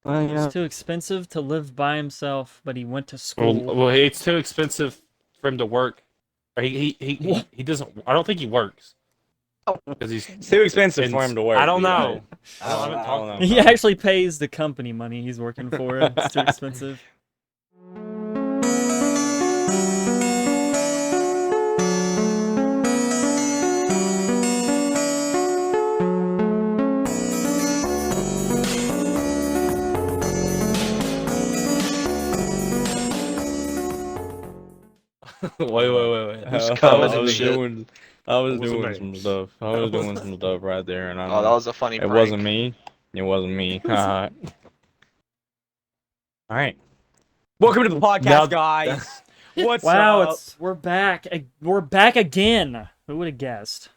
Well, It's too expensive to live by himself, but he went to Well, school. well, it's too expensive for him to work. Or What? he doesn't. I don't think he works because he's. it's too expensive for him to work. I don't you're know. right. I haven't I talked don't to him He about it. actually pays the company money he's working for. It's too expensive. Wait. Who's I coming I and was shit? doing, I was That wasn't doing me. some stuff. I was doing some stuff right there, and Oh, that was a funny it prank. wasn't me. It wasn't me. All right. Welcome to the podcast, Now- guys. What's Wow, up? we're back. We're back again. Who would have guessed?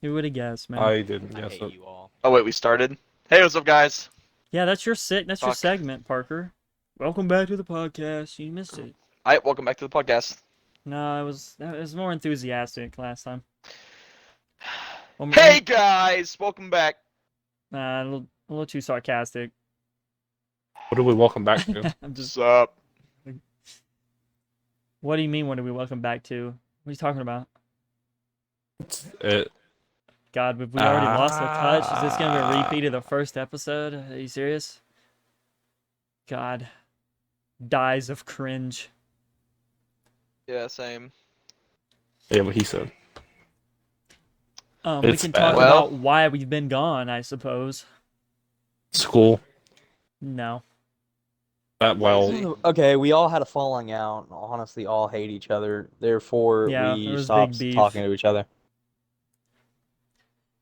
Who would have guessed, man? I didn't I guess hate it. you all. Oh wait, we started. Hey, what's up, guys? Yeah, that's your That's your Fuck. segment, Parker. Welcome back to the podcast. You missed it. All right, welcome back to the podcast. No, it was more enthusiastic last time. Hey guys, welcome back. Nah, a little too sarcastic. What do we welcome back to? I'm just. What's up? What do you mean? What do we welcome back to? What are you talking about? It, God, we already lost the touch. Is this gonna be a repeat of the first episode? Are you serious? God, dies of cringe. Yeah, same. yeah, what he said. We It's can bad. talk Well- about why we've been gone, I suppose. School. No. That well. Lazy. Okay, we all had a falling out. Honestly, all hate each other. Therefore, Yeah, there we was stopped big beef. talking to each other.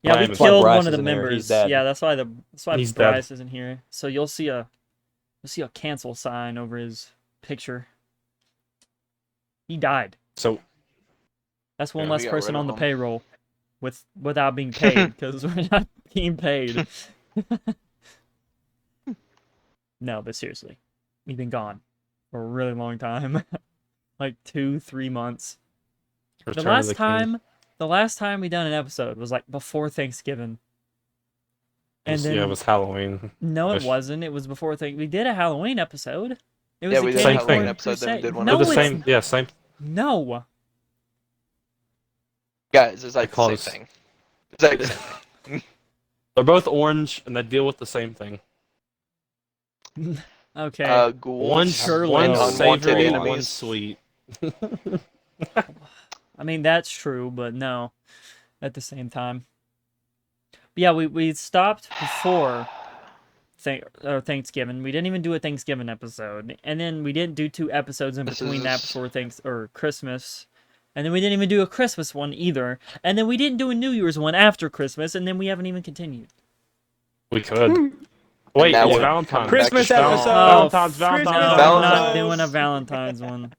Yeah, we Ryan- That's why killed Bryce one of the isn't here. He's members. dead. Yeah, that's why He's dead. Bryce isn't here. So you'll see a cancel sign over his picture. He died. So That's one Yeah, we less got person rid of on the him. payroll without being paid because we're not being paid. No, but seriously, we've been gone for a really long time. Like 2-3 months. Return The of last the King. time we done an episode was like before Thanksgiving. And then Yeah, it was Halloween. no, it ish. wasn't. It was before we did a Halloween episode. It was Yeah, the we did a Candy Halloween Corn episode, then we Crusade. did one No, They're the it's same. Yeah, same. no. Guys, it's like call the this- same thing. It's like the same thing. They're both orange and they deal with the same thing. Okay. Ghouls. One surely and one unwanted savory and one enemies. sweet. I mean that's true, but no. At the same time. But yeah, we stopped before Thanksgiving. We didn't even do a Thanksgiving episode, and then we didn't do 2 episodes in This between that is- before Christmas, and then we didn't even do a Christmas one either, and then we didn't do a New Year's one after Christmas, and then we haven't even continued. We could. Wait, now it's we're Valentine's. coming Christmas back to episode. strong. Valentine's. No, Christmas I'm Valentine's. not doing a Valentine's one.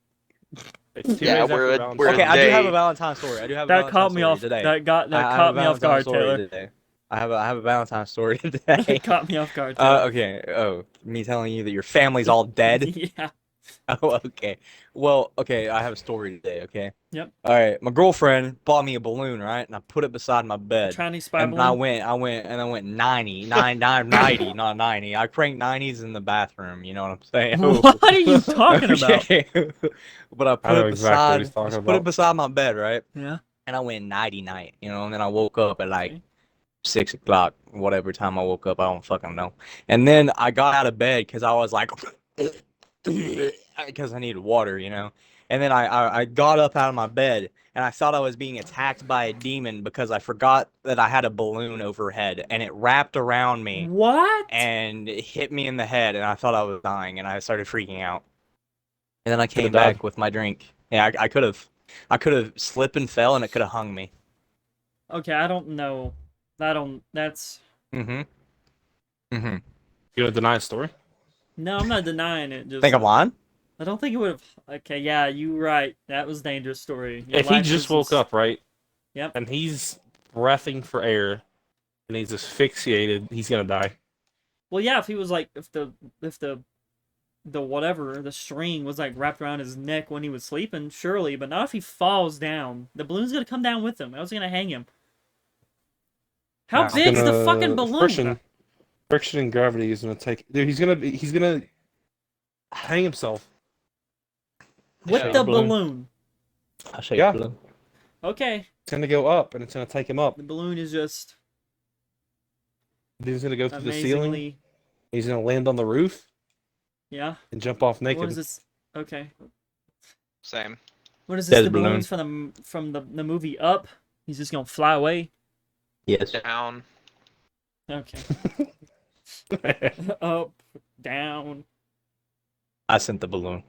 It's 2 Yeah, days after we're Valentine's. Okay, I do have a day. Valentine's story. I do have a That Valentine's caught me story off. today. That I have caught a me off guard, Valentine's story Taylor. today. I have a Valentine's story today. It caught me off guard, Taylor. Okay. Oh, me telling you that your family's all dead? Yeah. Oh, okay. Well, okay, I have a story today, okay? Yep. All right, my girlfriend bought me a balloon, right? And I put it beside my bed. Chinese spy And I went 90, 90, not 90. I cranked 90s in the bathroom, you know what I'm saying? What are you talking about? Okay. But I put know it exactly what he's beside, talking just put it about. beside my bed, right? Yeah. And I went 90 night, you know, and then I woke up at like Okay. 6 o'clock, whatever time I woke up, I don't fucking know. And then I got out of bed because I was like, because I needed water, you know. And then I got up out of my bed and I thought I was being attacked by a demon because I forgot that I had a balloon overhead and it wrapped around me What? and it hit me in the head and I thought I was dying and I started freaking out. And then I came Could've died. back with my drink. Yeah, I could have slipped and fell and it could have hung me. Okay, I don't know. That's Mm-hmm. Mm-hmm. You gonna deny a story? no, I'm not denying it. Just Think I'm lying? I don't think it would have. Okay, yeah, you right. That was a dangerous story. Your If he life just is- woke up, right? Yep. And he's breathing for air, and he's asphyxiated, he's gonna die. Well, yeah, if he was like, if the whatever the string was like wrapped around his neck when he was sleeping, surely, but not if he falls down. The balloon's gonna come down with him. I was gonna hang him. How Nah. big's the fucking balloon? Christian, Friction and gravity is gonna take. Dude, he's gonna hang himself. With Yeah. the Balloon. balloon. I'll show Yeah. you. Blue. Okay. It's gonna go up, and it's gonna take him up. The balloon is just Then he's gonna go through the ceiling. amazingly. He's gonna land on the roof Yeah. and jump off naked. What is this? Okay. Same. What is this? Dead The balloon. balloons from the movie Up? He's just gonna fly away. Yes. Down. Okay. Up, down. I sent the balloon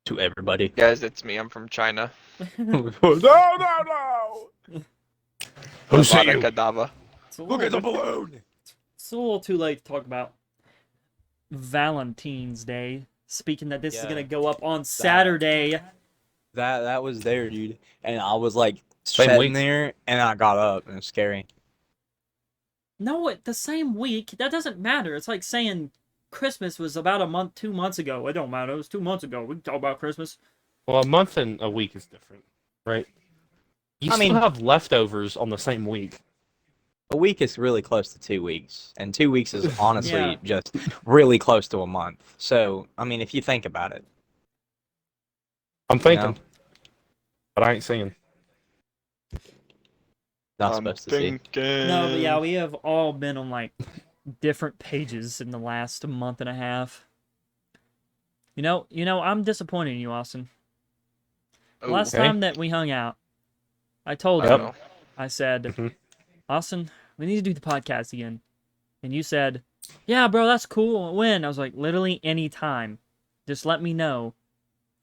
to everybody. Guys, it's me. I'm from China. No, no! Who sent Avada you? Kedavra. It's a Look at the little, balloon! it's a little too late to talk about Valentine's Day. Speaking that this is Yeah. gonna go up on Saturday. That was there, dude. And I was like Same sitting week. there, and I got up, and it was scary. No, the same week. That doesn't matter. It's like saying Christmas was about a month, 2 months ago. It don't matter. It was 2 months ago. We can talk about Christmas. Well, a month and a week is different, right? You I still mean- have leftovers on the same week. A week is really close to 2 weeks, and 2 weeks is honestly Yeah. just really close to a month. So, I mean, if you think about it, I'm thinking, know? but I ain't singing. not supposed to see. No, but yeah, we have all been on like different pages in the last month and a half. You know, I'm disappointed in you, Austin. Ooh. Last Okay. time that we hung out, I told I you, know. I said, Mhm. Austin, we need to do the podcast again. And you said, yeah, bro, that's cool. When? I was like, literally any time. Just let me know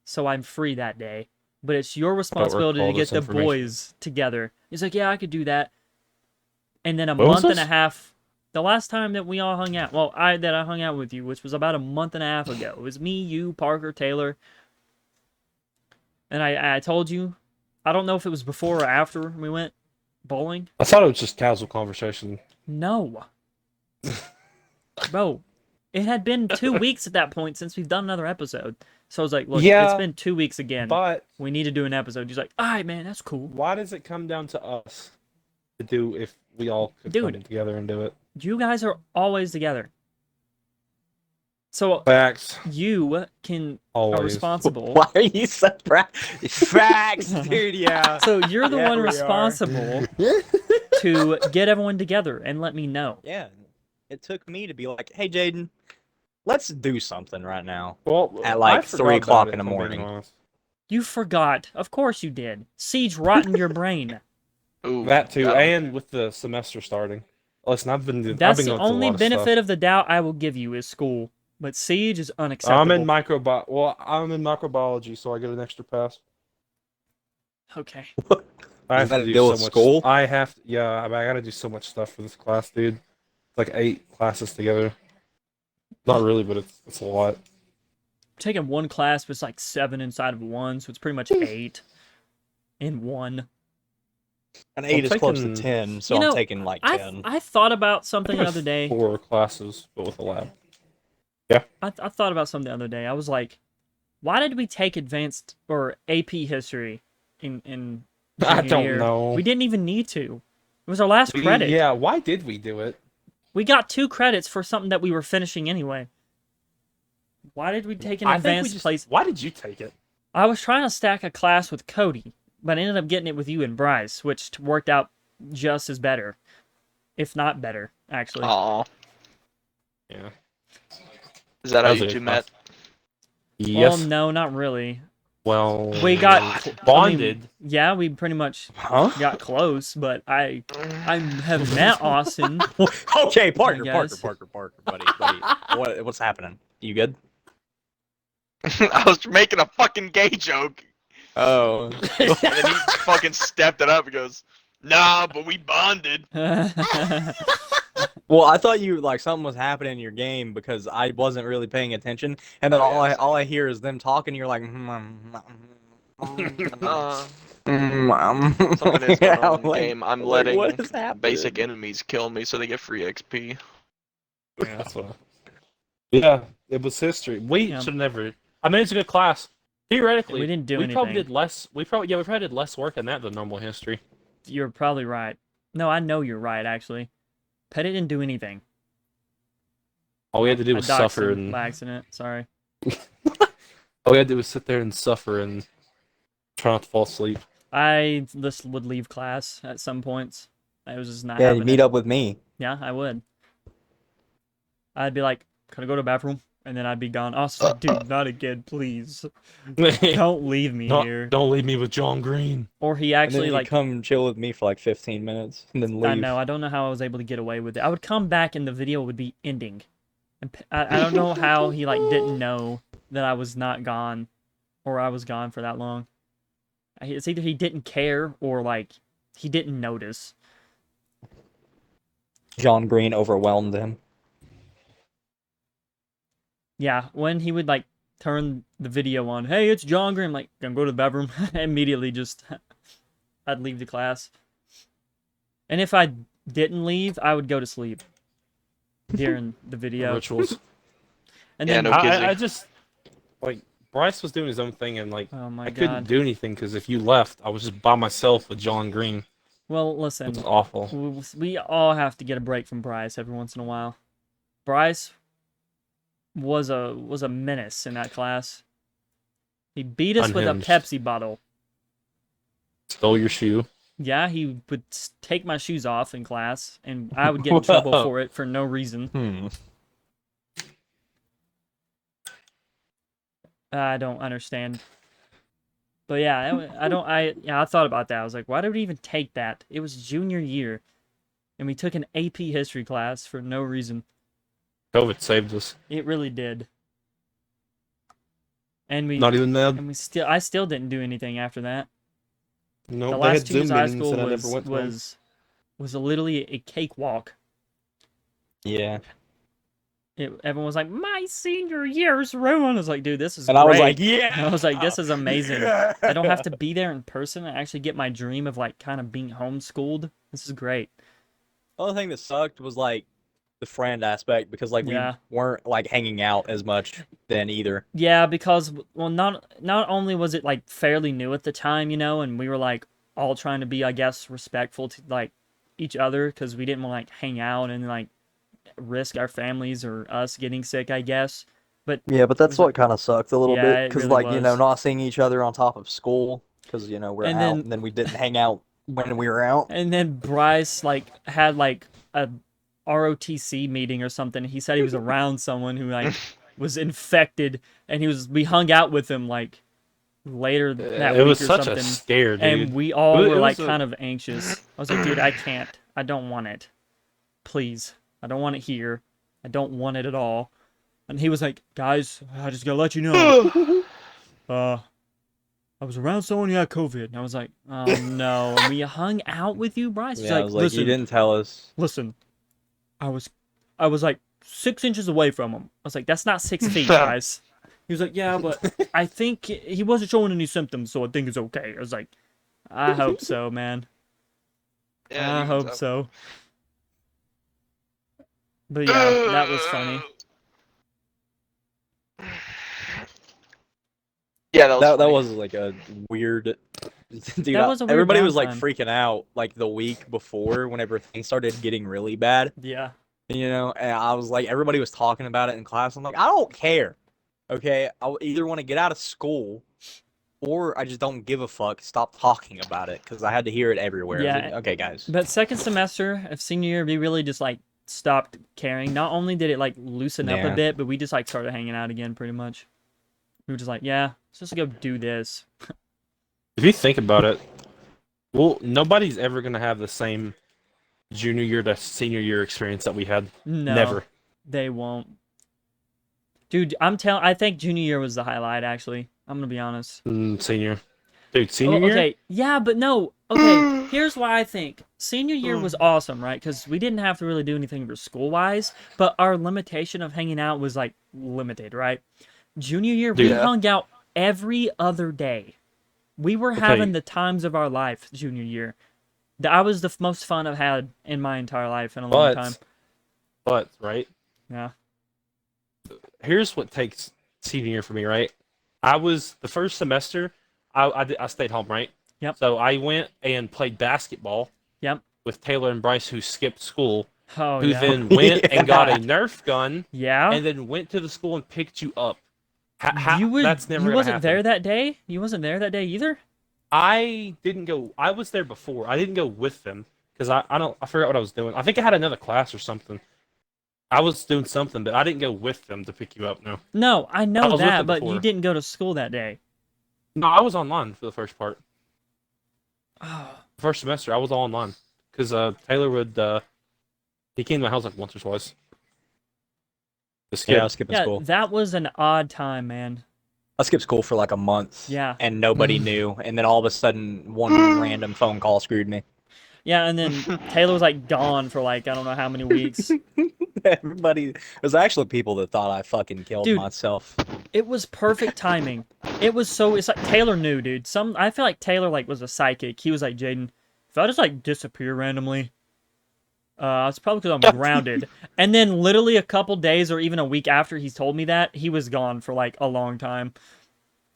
so I'm free that day. But it's your responsibility to recall get this the information. boys together. He's like, yeah, I could do that. And then a What was month and a this? half, the last time that we all hung out, well, I hung out with you, which was about a month and a half ago. It was me, you, Parker, Taylor. And I told you, I don't know if it was before or after we went bowling. I thought it was just casual conversation. No. Bro, it had been 2 weeks at that point since we've done another episode. So I was like, look, Yeah, it's been 2 weeks again. But We need to do an episode. He's like, all right, man, that's cool. why does it come down to us to do if we all could Dude. come together and do it? You guys are always together. So Facts. you are Always. responsible. Why are you so facts, dude? Yeah. So you're the Yeah, one we are. responsible to get everyone together and let me know. Yeah. It took me to be like, hey, Jaden, let's do something right now. Well, At, like, I forgot 3 about o'clock it, in the if I'm being morning. honest. You forgot. Of course you did. Siege rotting your brain. Ooh. That too, Oh. and with the semester starting. Listen, I've been That's going the through a only lot of benefit stuff. of the doubt I will give you is school. But Siege is unacceptable. I'm in microbiology, so I get an extra pass. Okay. I have Does that to do deal so with much. school? I have to, yeah. I gotta do so much stuff for this class, dude. It's like 8 classes together. Not really, but it's a lot. Taking one class, but it's like 7 inside of one, so it's pretty much 8 in one. An 8 I'm is close to taking- 10, so You know, I'm taking like 10. I thought about something the other day. 4 classes, but with a lab. I thought about something the other day. I was like, why did we take advanced or AP history in I junior don't year? know. We didn't even need to. It was our last credit. Yeah, why did we do it? We got 2 credits for something that we were finishing anyway. Why did we take an I think we advanced just, place? Why did you take it? I was trying to stack a class with Cody, but I ended up getting it with you and Bryce, which worked out just as better, if not better, actually. Aw. Yeah. Is that how was you a two good met? Well, Yes. no, not really. Well, We got I mean, bonded. yeah, we pretty much Huh? got close, but I have met Austin. Okay, Parker, guess. Parker, buddy. What's happening? You good? I was making a fucking gay joke, Oh. and then he fucking stepped it up and goes, "Nah, but we bonded." Well, I thought you like something was happening in your game because I wasn't really paying attention, and then Oh, yeah, all I hear is them talking. You're like, Something is going on in the like, game. I'm like, letting what is happening? basic enemies kill me so they get free XP. Yeah, that's what. Yeah, it was history. We Yeah. should never. I mean, it's a good class. Theoretically, We didn't do we probably anything. did less. We probably did less work in that than normal history. You're probably right. No, I know you're right, actually. Pettit didn't do anything. All we had to do I was doxed suffer, him and by accident. Sorry. all we had to do was sit there and suffer and try not to fall asleep. I just would leave class at some points. I was just not Yeah, you having meet it. up with me. Yeah, I would. I'd be like, "Can I go to the bathroom?" And then I'd be gone. I was like, "Dude, not again, please. Don't leave me here." Don't leave me with John Green. Or he And then actually you like, come chill with me for like 15 minutes and then I leave. know. I don't know how I was able to get away with it. I would come back and the video would be ending. And I don't know how he like didn't know that I was not gone, or I was gone for that long. It's either he didn't care or like he didn't notice. John Green overwhelmed him. Yeah, when he would like turn the video on, hey, it's John Green, I'm like, gonna go to the bathroom. Immediately just I'd leave the class. And if I didn't leave, I would go to sleep during the video. Rituals. And Yeah, then no kidding. I just like Bryce was doing his own thing, and like oh my I couldn't god. do anything because if you left, I was just by myself with John Green. Well, It listen, was awful. we all have to get a break from Bryce every once in a while. Bryce was a menace in that class. He beat us with a Unhinged. Pepsi bottle. Stole your shoe. Yeah, he would take my shoes off in class, and I would get in trouble Whoa. for it for no reason. I don't understand. But yeah, I thought about that. I was like, why did we even take that? It was junior year, and we took an AP history class for no reason. COVID saved us. It really did. And Not even mad. I still didn't do anything after that. No, The they last had 2 Zoom years of high meetings school and I never went to them. was literally a cakewalk. Yeah. Everyone was like, my senior year's ruined. I was like, dude, this is And great. I was like, yeah. And I was like, this is amazing. I don't have to be there in person. I actually get my dream of like kind of being homeschooled. This is great. The only thing that sucked was like the friend aspect because like Yeah. we weren't like hanging out as much then either. Yeah, because well, not only was it like fairly new at the time, you know, and we were like all trying to be, I guess, respectful to like each other because we didn't want to like hang out and like risk our families or us getting sick, I guess. But Yeah, but that's what kind of sucked a little Yeah, bit it because really like you know was. not seeing each other on top of school because you know we're And out then- and then we didn't hang out when we were out. And then Bryce like had like a ROTC meeting or something. He said he was around someone who like was infected, and we hung out with him like later that It week was or such something. a scare, dude. And we all It were like was a- kind of anxious. I was like, dude, I can't. I don't want it. Please. I don't want it here. I don't want it at all. And he was like, guys, I just gotta let you know. I was around someone who had COVID. And I was like, oh no. And we hung out with you, Bryce? He's Yeah, I like, was like, listen, you didn't tell us. listen. I was like 6 inches away from him. I was like, that's not 6 feet, guys. He was like, yeah, but I think he wasn't showing any symptoms, so I think it's okay. I was like, I hope so, man. Yeah, I you hope can so. But yeah, that was funny. Yeah, that was That funny. was like a weird. Dude, That was a weird everybody was like downtime. freaking out like the week before whenever things started getting really bad. Yeah. You know, and I was like, everybody was talking about it in class. I'm like, I don't care. Okay, I either want to get out of school, or I just don't give a fuck. Stop talking about it because I had to hear it everywhere. I was Yeah. like, okay, guys. But second semester of senior year, we really just like stopped caring. Not only did it like loosen up a Yeah. bit, but we just like started hanging out again pretty much. We were just like, yeah, let's just go do this. If you think about it, well, nobody's ever gonna have the same junior year to senior year experience that we had. No, Never. they won't. Dude, I think junior year was the highlight, actually. I'm gonna be honest. Senior. Dude, senior year? Okay, yeah, but no. Okay, here's why I think senior year was awesome, right? Because we didn't have to really do anything for school-wise, but our limitation of hanging out was like limited, right? Junior year, we Dude. hung out every other day. We were having the times of our life junior year. That was the most fun I've had in my entire life in a long time. But, right? Yeah. Here's what takes senior year for me, right? The first semester, I stayed home, right? Yep. So I went and played basketball. Yep. With Taylor and Bryce, who skipped school. Oh who yeah. then went and got a Yeah. Nerf gun Yeah. and then went to the school and picked you up. You That's never gonna wasn't there happen. that day? You wasn't there that day either? I didn't go. I was there before. I didn't go with them because I forgot what I was doing. I think I had another class or something. I was doing something, but I didn't go with them to pick you up. No, No, I I know was with that, them but you before. didn't go to school that day. No, I was online for the first part. Oh. First semester, I was all online because Taylor would he came to my house like once or twice. To Yeah, I skip. was skipping Yeah, school. that was an odd time, man. I skipped school for like a month. Yeah. And nobody knew. And then all of a sudden, one random phone call screwed me. Yeah, and then Taylor was like gone for like I don't know how many weeks. Everybody, it was actually people that thought I fucking killed Dude. myself. It was perfect timing. It's like Taylor knew, dude. I feel like Taylor like was a psychic. He was like, Jaden, if I just like disappear randomly, it's probably because I'm grounded. And then literally a couple days or even a week after he's told me that, he was gone for like a long time.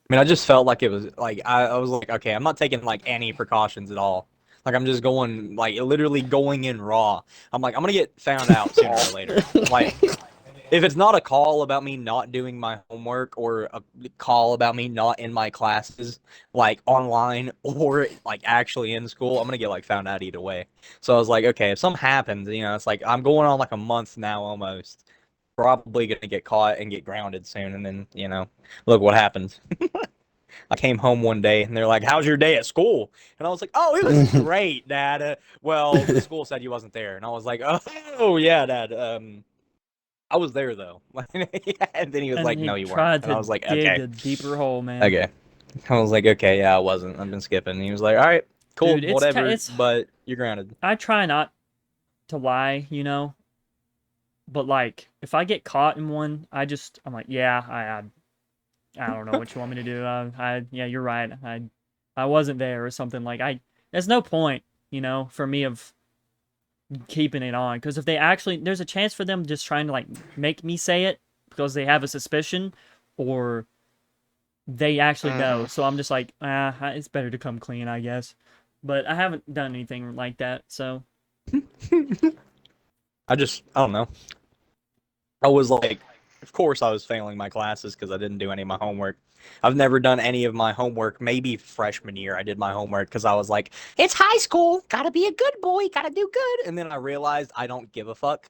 I mean, I just felt like it was like I was like, okay, I'm not taking like any precautions at all. Like I'm just going like literally going in raw. I'm like I'm gonna get found out sooner or later. Like if it's not a call about me not doing my homework or a call about me not in my classes, like online or like actually in school, I'm gonna get like found out either way. So I was like, okay, if something happens, it's like I'm going on like a month now almost. Probably gonna get caught and get grounded soon, and then look what happens. I came home one day and they're like, "How's your day at school?" And I was like, "Oh, it was great, Dad." Well, the school said you wasn't there, and I was like, "Oh, yeah, Dad. I was there though." And then he was And like, he "No, you weren't." tried And I to was like, dig "Okay, a deeper hole, man. okay." I was like, "Okay, yeah, I wasn't. I've been skipping." And he was like, "All right, cool, Dude, whatever, but you're grounded." I try not to lie, but like if I get caught in one, I'm like, yeah, I don't know what you want me to do. Yeah, you're right. I wasn't there or something like there's no point, for me of keeping it on because if there's a chance for them just trying to like make me say it because they have a suspicion or they actually know. So I'm just like, it's better to come clean, I guess. But I haven't done anything like that, so. I don't know. I was like, of course I was failing my classes because I didn't do any of my homework. I've never done any of my homework. Maybe freshman year I did my homework because I was like, it's high school, gotta be a good boy, gotta do good. And then I realized I don't give a fuck.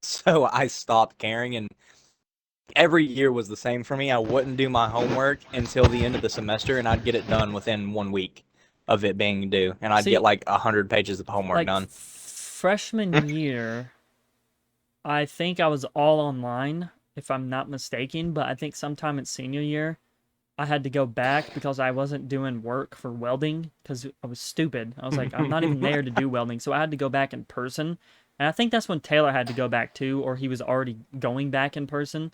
So I stopped caring, and every year was the same for me. I wouldn't do my homework until the end of the semester, and I'd get it done within 1 week of it being due. And I'd See, get like 100 pages of homework like done. freshman year, I think I was all online, if I'm not mistaken, but I think sometime in senior year, I had to go back because I wasn't doing work for welding because I was stupid. I was like, I'm not even there to do welding, so I had to go back in person. And I think that's when Taylor had to go back too, or he was already going back in person.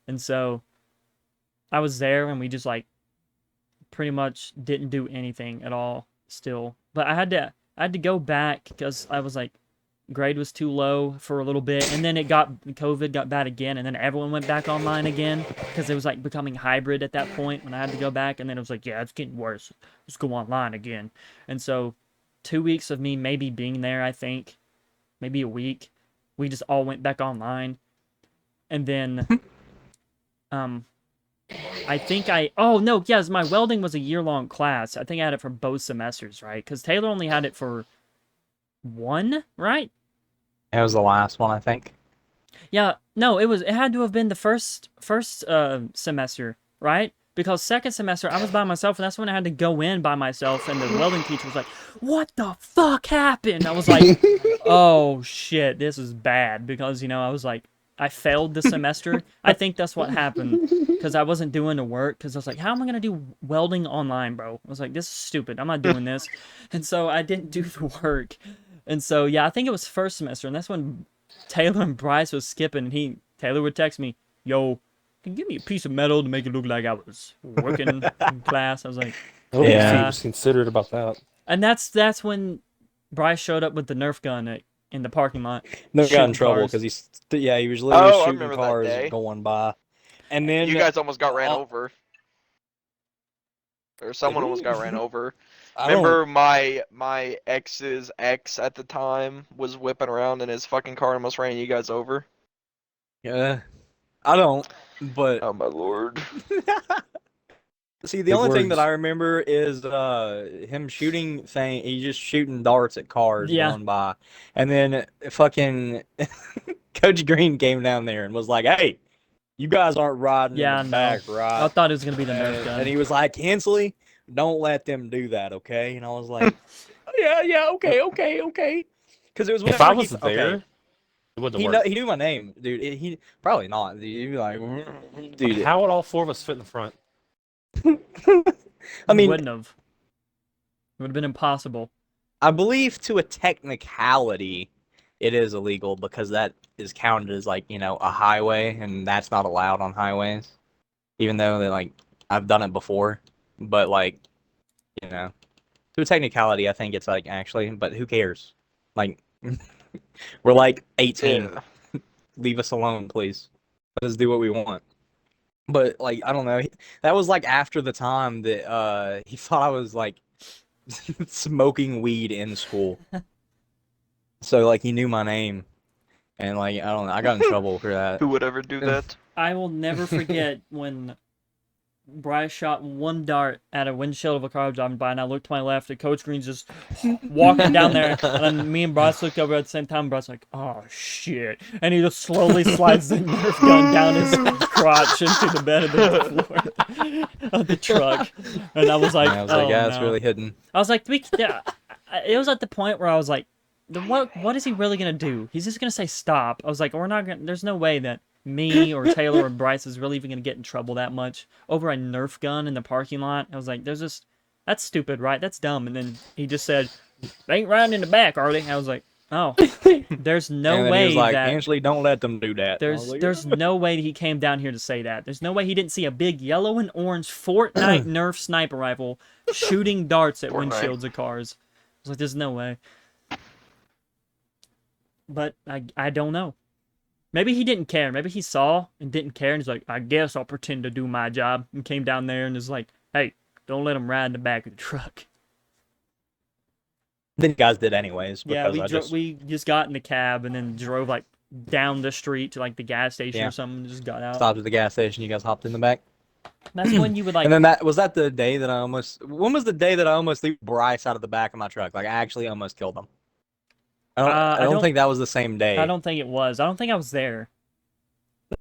And so I was there and we just like pretty much didn't do anything at all still. But I had to go back because I was like grade was too low for a little bit, and then COVID got bad again, and then everyone went back online again because it was like becoming hybrid at that point when I had to go back, and then it was like, yeah, it's getting worse, let's go online again. And so 2 weeks of me maybe being there, I think maybe a week, we just all went back online. And then I think oh no, yes, my welding was a year-long class. I think I had it for both semesters, right? Because Taylor only had it for one, right? It was the last one, I think. Yeah, no, it had to have been the first semester, right? Because second semester I was by myself, and that's when I had to go in by myself, and the welding teacher was like, "What the fuck happened?" I was like, "Oh shit, this is bad," because I was like, I failed the semester. I think that's what happened because I wasn't doing the work because I was like, "How am I gonna do welding online, bro?" I was like, "This is stupid. I'm not doing this," and so I didn't do the work. And so yeah, I think it was first semester, and that's when Taylor and Bryce was skipping, and Taylor would text me, "Yo, can you give me a piece of metal to make it look like I was working in class?" I was like, I don't think Yeah. he was considerate about that. and that's when Bryce showed up with the Nerf gun in the parking lot. No, got in shooting trouble cars. because he was literally Oh, I shooting remember that cars day. going by, and then You guys almost got ran uh, over. Or someone almost got ran over. I don't. Remember my ex's ex at the time was whipping around in his fucking car and almost ran you guys over? Yeah, I don't. But Oh my lord. see, the Big only thing that words. I remember is him shooting thing. He's just shooting darts at cars Yeah. going by, and then fucking Coach Green came down there and was like, "Hey, you guys aren't riding in Yeah, the I know. back, I right?" thought it was gonna be the Nerf And gun. he was like, "Hensley, don't let them do that, okay?" And I was like, "Yeah, yeah, okay, okay, okay." Because it was If whenever I he was there, okay. it wouldn't have worked. He knew my name, dude. He probably not. Dude. He'd be like, Like, dude. how would all four of us fit in the front? I You mean, wouldn't have. It would have been impossible. I believe to a technicality, it is illegal because that is counted as like a highway, and that's not allowed on highways. Even though they like I've done it before, but like you know, to a technicality, I think it's like actually, but who cares? Like we're like 18. Yeah. Leave us alone, please. Let us do what we want. But like I don't know, that was like after the time that he thought I was like smoking weed in school. So like he knew my name, and like I don't know, I got in trouble for that. Who would ever do that? I will never forget when Bryce shot one dart at a windshield of a car driving by, and I looked to my left, and Coach Green's just walking down there, and then me and Bryce looked over at the same time. And Bryce like, "Oh shit!" And he just slowly slides the Nerf gun down his crotch into the bed of the floor of the truck, and I was like, And I was "Oh like, yeah, it's no!" really hidden. I was like, yeah. It was at the point where I was like, what is he really gonna do? He's just gonna say stop. I was like, we're not gonna. There's no way that me or Taylor or Bryce is really even gonna get in trouble that much over a Nerf gun in the parking lot. I was like, that's stupid, right? That's dumb. And then he just said, they ain't riding in the back, are they? I was like, oh, there's no And then he way was like, that. Ansley, don't let them do that. And I was like, There's no way he came down here to say that. There's no way he didn't see a big yellow and orange Fortnite Nerf sniper rifle shooting darts at Fortnite. windshields of cars. I was like, there's no way. But I don't know. Maybe he didn't care. Maybe he saw and didn't care, and he's like, I guess I'll pretend to do my job. And came down there and was like, hey, don't let him ride in the back of the truck. Then you guys did anyways Yeah, because we just got in the cab and then drove like down the street to like the gas station Yeah. or something and just got out. stopped at the gas station. You guys hopped in the back. That's when you would like. And then that was that the day that I almost. When was the day that I almost threw Bryce out of the back of my truck? Like I actually almost killed him. I don't think that was the same day. I don't think it was. I don't think I was there.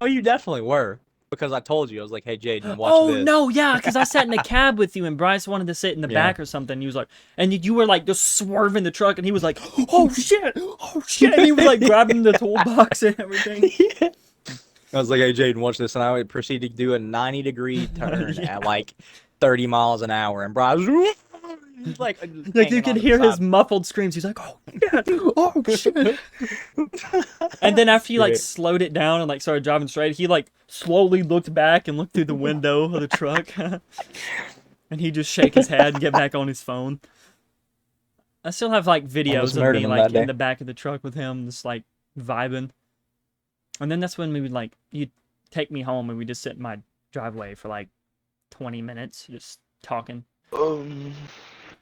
No, you definitely were because I told you I was like, "Hey, Jaden, watch Oh this." no, yeah, because I sat in the cab with you and Bryce wanted to sit in the Yeah. back or something. He was like, and you were like just swerving the truck, and he was like, "Oh shit, oh shit," and he was like grabbing the toolbox and everything. I was like, "Hey, Jaden, watch this," and I would proceed to do a 90-degree turn Yeah. at like 30 miles an hour, and Bryce was like Like you could hear his muffled screams. He's like, "Oh shit, oh shit!" And then after you like Great. slowed it down and like started driving straight, he like slowly looked back and looked through the window of the truck, and he just shake his head and get back on his phone. I still have like videos Almost of murdered me him like that day. in the back of the truck with him, just like vibing. And then that's when we would like you'd take me home and we just sit in my driveway for like 20 minutes just talking.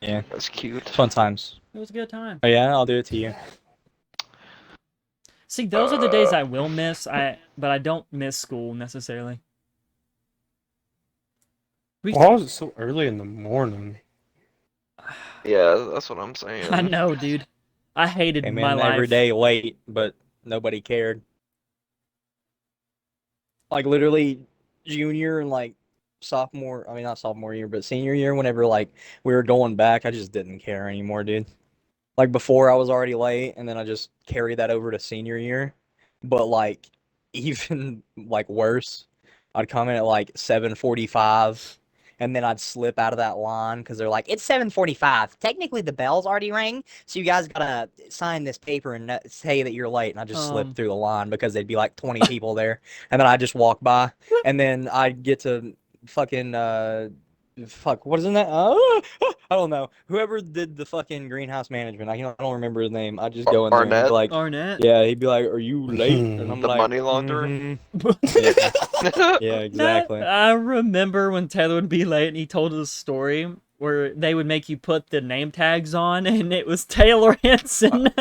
Yeah, That's cute. fun times. It was a good time. Oh yeah, I'll do it to you. See, those are the days I will miss. But I don't miss school necessarily. Why was it so early in the morning? Yeah, that's what I'm saying. I know, dude. I hated Came my in life. every day late, but nobody cared. Like literally, junior and like sophomore. I mean, not sophomore year, but senior year. Whenever like we were going back, I just didn't care anymore, dude. Like before, I was already late, and then I just carried that over to senior year. But like, even like worse, I'd come in at like 7:45, and then I'd slip out of that line because they're like, "It's 7:45. Technically, the bell's already rang, so you guys gotta sign this paper and say that you're late." And I just slip through the line because there'd be like 20 people there, and then I just walk by, and then I'd get to fucking fuck, what is in that? I don't know. Whoever did the fucking greenhouse management, I don't remember his name. I just go in there and be Arnett? like, Arnett. yeah, he'd be like, "Are you late?" And I'm The like, money launderer? "Mhm." Yeah, yeah, exactly. I remember when Taylor would be late and he told us a story where they would make you put the name tags on, and it was Taylor Henson.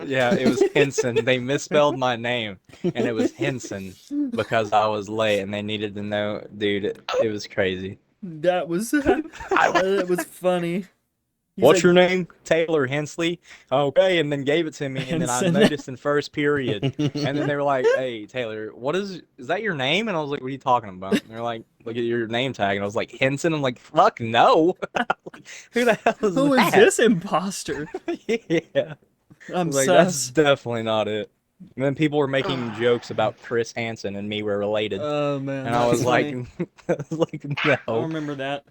Yeah, it was Henson. They misspelled my name, and it was Henson because I was late, and they needed to know. Dude, it was crazy. That was that was funny. He's What's like, your name? Taylor Hensley. Okay, and then gave it to me, and then I Henson. noticed in first period, and then they were like, "Hey, Taylor, what is that your name?" And I was like, "What are you talking about?" And they're like, "Look at your name tag," and I was like, "Henson." I'm like, "Fuck no." Who the hell is Who is that? this imposter? Yeah. I'm Like, that's sus. definitely not it. And then people were making jokes about Chris Hansen and me were related. Oh man, And I that's was like, funny. I was like, I no. remember that.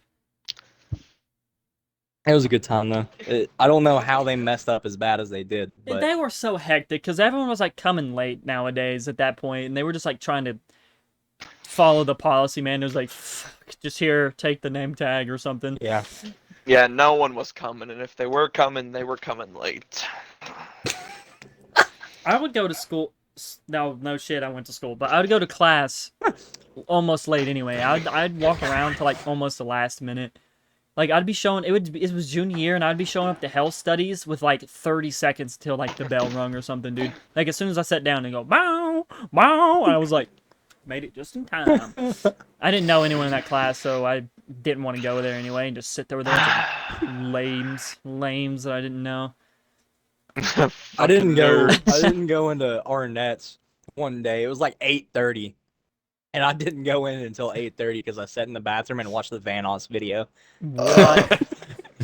It was a good time though. I don't know how they messed up as bad as they did, but They were so hectic because everyone was like coming late nowadays at that point, and they were just like trying to follow the policy. Man, it was like, fuck, just here, take the name tag or something. yeah. Yeah, no one was coming, and if they were coming late. I would go to school. No shit, I went to school, but I would go to class almost late anyway. I'd walk around to like almost the last minute. Like I'd be showing it was junior year, and I'd be showing up to health studies with like 30 seconds till like the bell rung or something, dude. Like as soon as I sat down and go bow bow, and I was like, made it just in time. I didn't know anyone in that class, so I didn't want to go there anyway, and just sit there with a bunch of lames that I didn't know. I didn't go Nerds. I didn't go into Arnett's one day. It was like 8:30. And I didn't go in until 8:30 because I sat in the bathroom and watched the Vanoss video. What?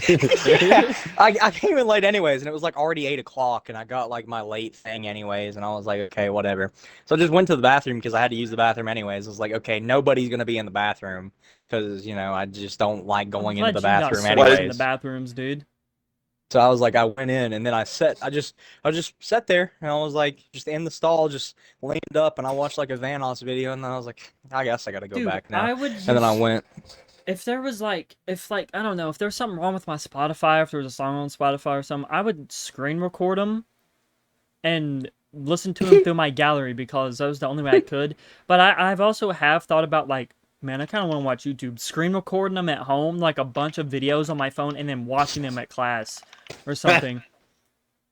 Yeah, I came in late anyways, and it was like already 8 o'clock, and I got like my late thing anyways, and I was like, okay, whatever. So I just went to the bathroom because I had to use the bathroom anyways. I was like, okay, nobody's gonna be in the bathroom because I just don't like going into I'm the glad you got bathroom service in the anyways. bathrooms, dude. So I was like, I went in, and then I just sat there, and I was like, just in the stall, just leaned up, and I watched like a Vanoss video, and then I was like, I guess I gotta go Dude, back now. I would And then I went. if there was like I don't know, if there's something wrong with my Spotify, if there was a song on Spotify or something, I would screen record them and listen to them through my gallery because that was the only way I could. But I've also have thought about like, man, I kind of want to watch YouTube, screen recording them at home, like a bunch of videos on my phone, and then watching them at class or something.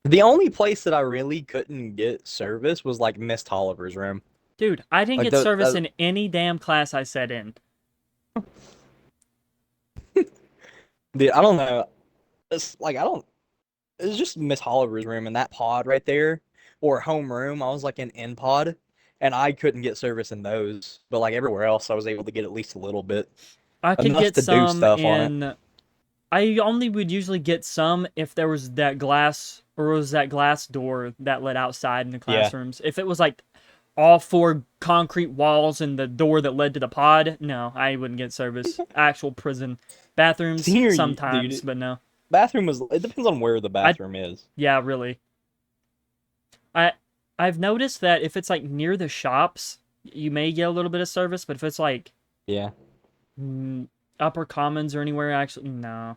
The only place that I really couldn't get service was like Miss Tolliver's room. Dude, I didn't Like get service in any damn class I sat in. I don't know. It's like I don't. It's just Miss Tolliver's room and that pod right there, or homeroom. I was like in pod, and I couldn't get service in those. But like everywhere else, I was able to get at least a little bit. I could Enough get to do some stuff on it. in. I only would usually get some if there was that glass or was that glass door that led outside in the Yeah. classrooms. If it was like all four concrete walls and the door that led to the pod, no, I wouldn't get service. Actual prison bathrooms Senior, sometimes, dude. but no. Bathroom was. It depends on where the bathroom is. Yeah, really. I've noticed that if it's like near the shops, you may get a little bit of service, but if it's like Yeah. upper commons or anywhere, actually, no,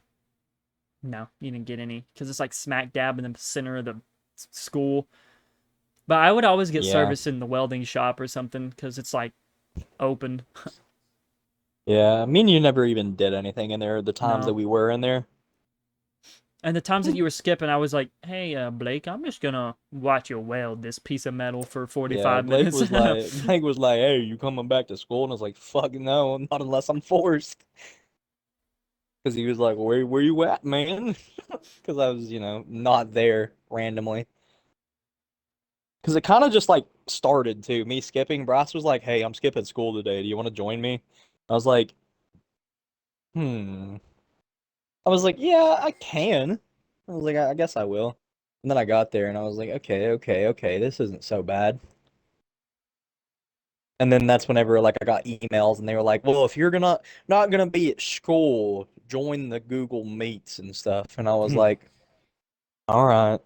you didn't get any because it's like smack dab in the center of the school. But I would always get Yeah. service in the welding shop or something because it's like open. Yeah. Me and you never even did anything in there. The times No. that we were in there. And the times that you were skipping, I was like, "Hey, Blake, I'm just gonna watch you weld this piece of metal for 45 Blake minutes." was like, Blake was like, "Hey, you coming back to school?" And I was like, "Fuck no, not unless I'm forced." Because he was like, "Where you at, man?" Because I was, not there randomly. Because it kind of just like started too. Me skipping. Bryce was like, "Hey, I'm skipping school today. Do you want to join me?" I was like, "Hmm." I was like, "Yeah, I can." I was like, I guess I will." And then I got there and I was like, "Okay, okay, okay. This isn't so bad." And then that's whenever like I got emails and they were like, "Well, if you're not gonna be at school, join the Google Meets and stuff." And I was like, "All right."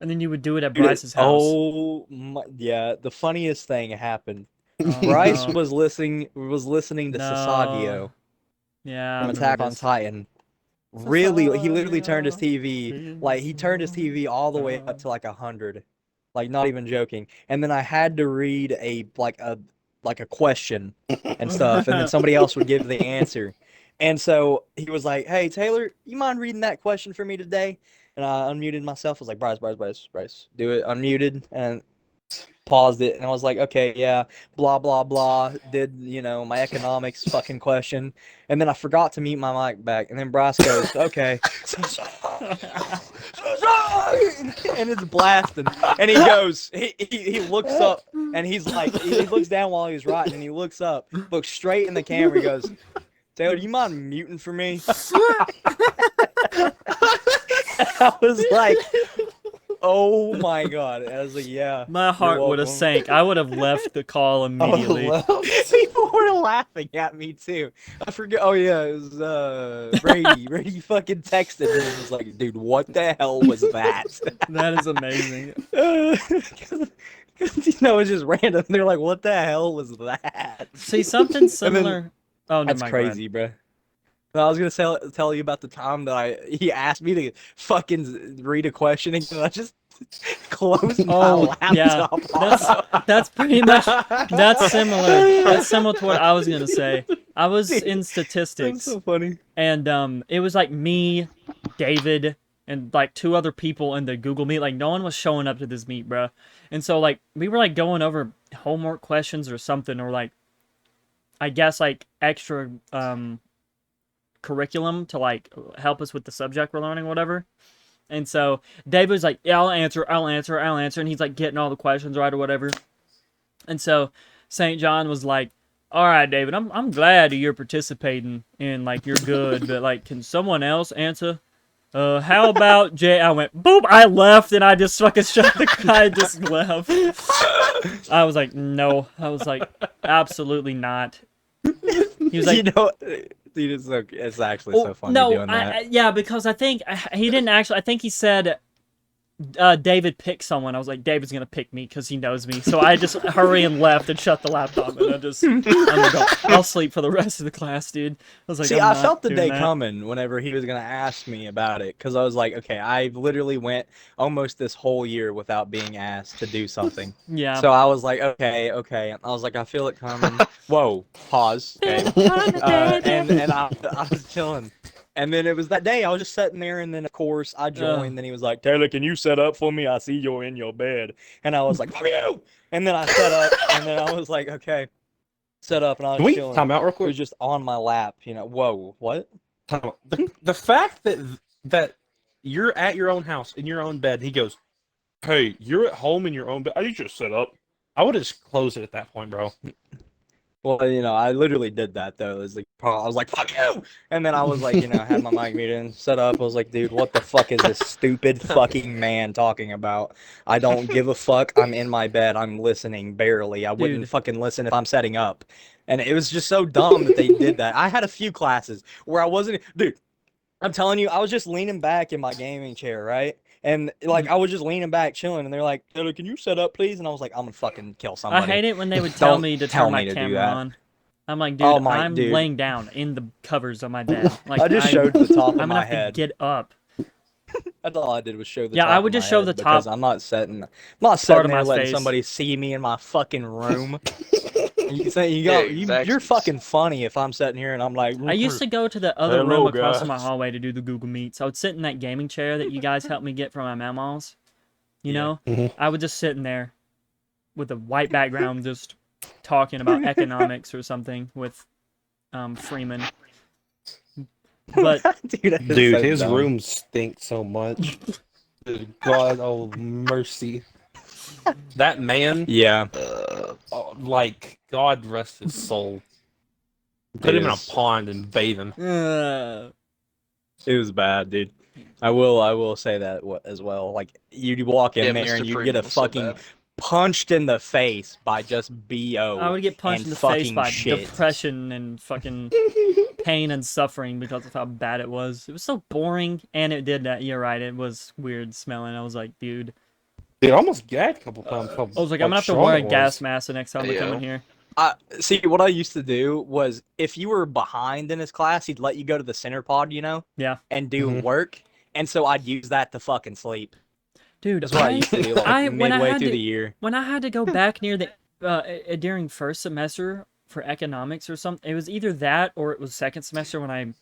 And then you would do it at Bryce's house. Oh my, yeah, the funniest thing happened. Oh, Bryce no. was listening to No. Sasagio Yeah, I from remember Attack on this. Titan. Really, he literally turned his Sasagio, TV, like he turned his TV all the way up to like 100. Like not even joking. And then I had to read a question and stuff, and then somebody else would give the answer. And so he was like, "Hey Taylor, you mind reading that question for me today?" And I unmuted myself. I was like, Bryce, do it unmuted, and paused it, and I was like, "Okay, yeah, blah blah blah." Did my economics fucking question, and then I forgot to mute my mic back, and then Bryce goes, "Okay," and it's blasting, and he goes, he looks up, and he's like, he looks down while he's writing, and he looks up, looks straight in the camera, he goes, "Taylor, do you mind muting for me?" I was like, "Oh my god!" I was like, "Yeah." My heart would have sank. I would have left the call immediately. People were laughing at me too. I forget. Oh yeah, it was Brady. Brady fucking texted me and was like, "Dude, what the hell was that?" That is amazing. Because it's just random. They're like, "What the hell was that?" See, something similar. Oh, never That's mind. Go ahead. crazy, bro. No, I was gonna tell you about the time that he asked me to fucking read a question and I just closed my Oh, yeah. laptop. That's pretty much that's similar. That's similar to what I was gonna say. I was in That's statistics, so funny. and it was like me, David, and like 2 other people in the Google Meet. Like no one was showing up to this meet, bro. And so like we were like going over homework questions or something, or like I guess like extra curriculum to like help us with the subject we're learning, whatever. And so David was like, "Yeah, I'll answer," and he's like getting all the questions right or whatever. And so St. John was like, "All right, David, I'm glad you're participating and like you're good, but like, can someone else answer? How about Jay?" I went, boop, I left, and I just fucking shut the guy, just left. I was like, no. I was like, absolutely not. He was like, Dude, it's actually so funny no, doing that. yeah, because I think he didn't actually. I think he said David pick someone. I was like, David's gonna pick me because he knows me. So I just hurry and left and shut the laptop, and I'm like, I'll sleep for the rest of the class, dude. I was like, See, I I felt the day coming whenever he was gonna ask me about it, because I was like, okay, I literally went almost this whole year without being asked to do something. Yeah. So I was like, okay. I was like, I feel it coming. Whoa, pause. Okay. And I was chilling. And then it was that day I was just sitting there, and then of course I joined. Then he was like, "Taylor, can you set up for me? I see you're in your bed." And I was like, "Fuck you!" And then I set up, and then I was like, "Okay." Set up, and I Can was we chilling. time out real It was quick? just on my lap, Whoa, what? Time out. The fact that you're at your own house in your own bed, he goes, "Hey, you're at home in your own bed. I just set up." I would have just closed it at that point, bro. Well, I literally did that though. It was like, I was like, "Fuck you!" And then I was like, I had my mic muted, set up. I was like, "Dude, what the fuck is this stupid fucking man talking about? I don't give a fuck. I'm in my bed. I'm listening barely. I wouldn't Dude. fucking listen if I'm setting up." And it was just so dumb that they did that. I had a few classes where I wasn't, dude. I'm telling you, I was just leaning back in my gaming chair, right? And like I was just leaning back, chilling, and they're like, "Taylor, can you set up, please?" And I was like, "I'm gonna fucking kill I somebody." hate it when they would tell Don't me to tell turn my me to do camera that. on. I'm like, dude, Oh my, I'm dude. laying down in the covers of my bed. Like I just showed the top of I'm my gonna have head. to get up. That's all I did was show the Yeah, top I of would my just show head the because top I'm not sitting of there my letting face. somebody see me in my fucking room. You can say Yeah, you're exactly. fucking funny if I'm sitting here and I'm like, I used to go to the other Hello, room across from my guys. hallway to do the Google Meets. I would sit in that gaming chair that you guys helped me get from my mama's. You Yeah. know, Mhm. I would just sit in there with a white background, just talking about economics or something with Freeman. But Dude, that is Dude, so his dumb. room stinks so much. God, oh mercy. That man, Yeah, like, God rest his soul. Put him in a pond and bathe him. uh, it was bad, dude. I will say that as well. Like you walk in Yeah, there Mr. and you get Freeman a was so fucking bad. punched in the face by just I BO would get punched and in the face fucking by shit. depression and fucking pain and suffering because of how bad it was. It was so boring, and it did that. You're right. It was weird smelling. I was like, dude. Dude, I almost gagged a couple times. I was like, I'm gonna have to wear a gas mask the next time I come in here. See, what I used to do was if you were behind in his class, he'd let you go to the center pod, Yeah. and do Mhm. work. And so I'd use that to fucking sleep. Dude, That's what I used to do, like when I midway had through to, the year. when I had to go back near the during first semester for economics or something. It was either that or it was second semester when I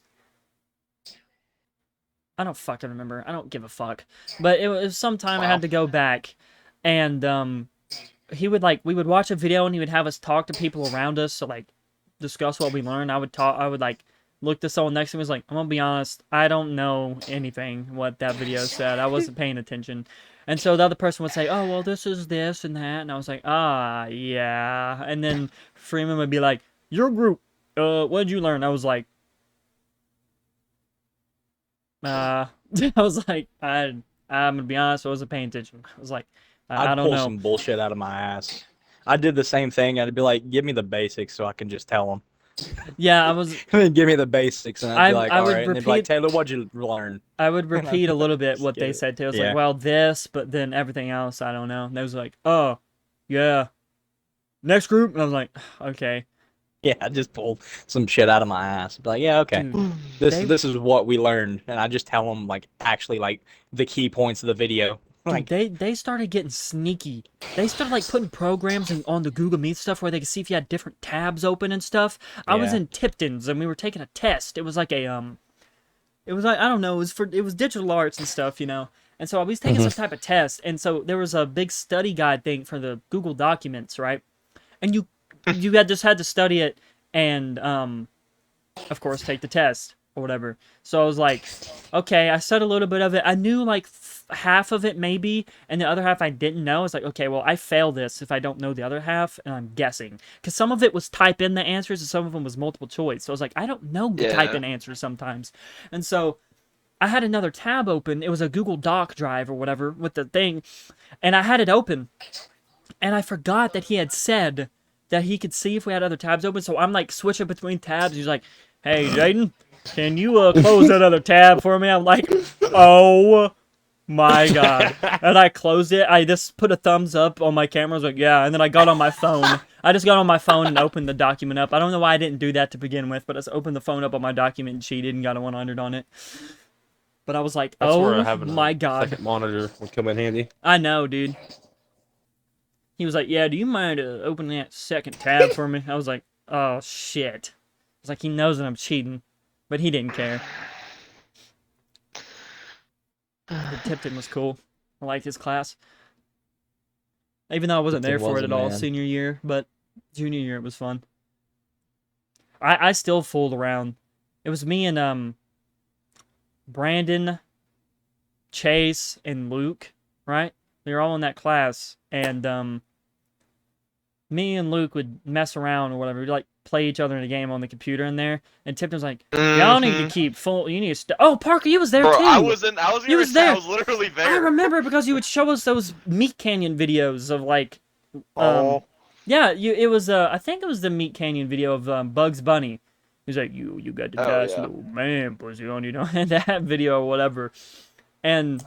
don't fucking remember. I don't give a fuck. But it was sometime I Wow. had to go back, and we would watch a video and he would have us talk to people around us to like discuss what we learned. I would like look to someone next to me and was like, I'm gonna be honest, I don't know anything what that video said. I wasn't paying attention. And so the other person would say, oh, well, this is this and that. And I was like, ah, yeah. And then Freeman would be like, your group, what did you learn? I was like, I was like, I'm gonna be honest, I wasn't paying attention. I was like, I I'd don't pull know. some bullshit out of my ass. I did the same thing. I'd be like, give me the basics so I can just tell them. Yeah, I was. And then give me the basics, and I'd be like, I all would right. And they'd be like, repeat. Taylor, what'd you learn? I would And I'd repeat a little bit just what get they it. said too. It was Yeah. like, well, this, but then everything else, I don't know. And they was like, oh, yeah. Next group, and I was like, okay, Yeah, I just pulled some shit out of my ass. Be like, yeah, okay. dude. This They- this is what we learned, and I just tell them like actually like the key points of the video. Like, Dude, they started getting sneaky. They started like putting programs on the Google Meet stuff where they could see if you had different tabs open and stuff. I was Yeah. in Tipton's and we were taking a test. It was like I don't know, it was digital arts and stuff, you know. And so I was taking some type of test, and so there was a big study guide thing for the Google Documents, right? And you had to study it and of course take the test or whatever. So I was like, okay, I said a little bit of it. I knew like half of it maybe, and the other half I didn't know. It's like, okay, well, I fail this if I don't know the other half, and I'm guessing. Because some of it was type in the answers, and some of them was multiple choice. So I was like, I don't know to type Yeah. in answers sometimes. And so I had another tab open. It was a Google Doc drive or whatever with the thing, and I had it open. And I forgot that he had said that he could see if we had other tabs open. So I'm like switching between tabs. He's like, hey, Jaden, can you close that other tab for me? I'm like, oh my God. And I closed it. I just put a thumbs up on my camera. I was like, yeah. And then I got on my phone. I just got on my phone and opened the document up. I don't know why I didn't do that to begin with, but I just opened the phone up on my document and cheated and got a 100 on it. But I was like, That's where oh having my a God. second monitor would come in handy. I know, dude. He was like, yeah, do you mind opening that second tab for me? I was like, oh, shit. It's like he knows that I'm cheating, but he didn't care. But Tipton was cool. I liked his class. Even though I wasn't there Tipton for was it a at all man. senior year, but junior year it was fun. I still fooled around. It was me and Brandon, Chase, and Luke, right? We were all in that class, and me and Luke would mess around or whatever. We'd like play each other in a game on the computer in there. And Tipton was like, y'all need to Mhm. keep full. You need to. Oh, Parker, you was there Bro, too. I was gonna was say, there. I was literally there. I remember because you would show us those Meat Canyon videos of like. Oh, Yeah, it was. I think it was the Meat Canyon video of Bugs Bunny. He's like, you got the Oh, best yeah. little man pussy on you know, and that video or whatever. And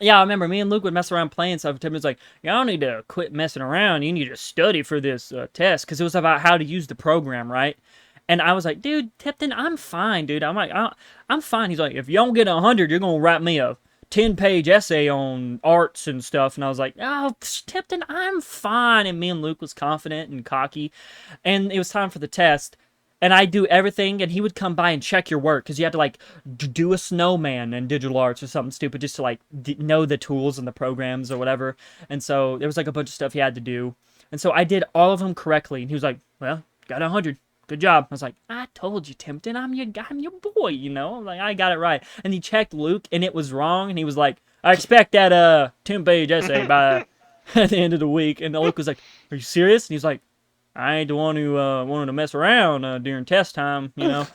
yeah, I remember me and Luke would mess around playing stuff. Tim was like, y'all need to quit messing around. You need to study for this test. Because it was about how to use the program, right? And I was like, dude, Tipton, I'm fine, dude. I'm like, I'm fine. He's like, if you don't get 100, you're going to write me a 10-page essay on arts and stuff. And I was like, oh, Tipton, I'm fine. And me and Luke was confident and cocky. And it was time for the test. And I do everything, and he would come by and check your work, because you had to, like, do a snowman in digital arts or something stupid just to, like, know the tools and the programs or whatever. And so there was, like, a bunch of stuff he had to do. And so I did all of them correctly. And he was like, well, got 100. Good job. I was like, I told you, Tipton, I'm your boy, you know? I'm like, I got it right. And he checked Luke, and it was wrong. And he was like, I expect that 10-page essay by at the end of the week. And Luke was like, are you serious? And he was like, I ain't the one who wanted to mess around during test time, you know?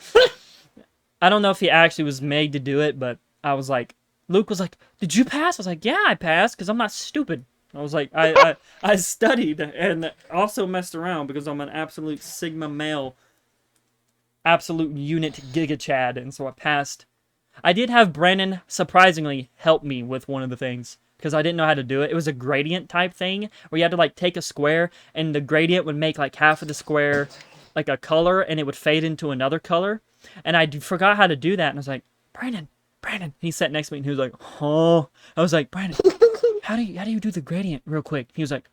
I don't know if he actually was made to do it, but I was like, Luke was like, did you pass? I was like, yeah, I passed, because I'm not stupid. I was like, I studied and also messed around because I'm an absolute Sigma male, absolute unit Giga Chad, and so I passed. I did have Brandon, surprisingly, help me with one of the things, because I didn't know how to do it. It was a gradient type thing, where you had to, like, take a square, and the gradient would make, like, half of the square, like, a color, and it would fade into another color. And I forgot how to do that, and I was like, Brandon. He sat next to me, and he was like, huh? I was like, Brandon, how do you do the gradient real quick? He was like,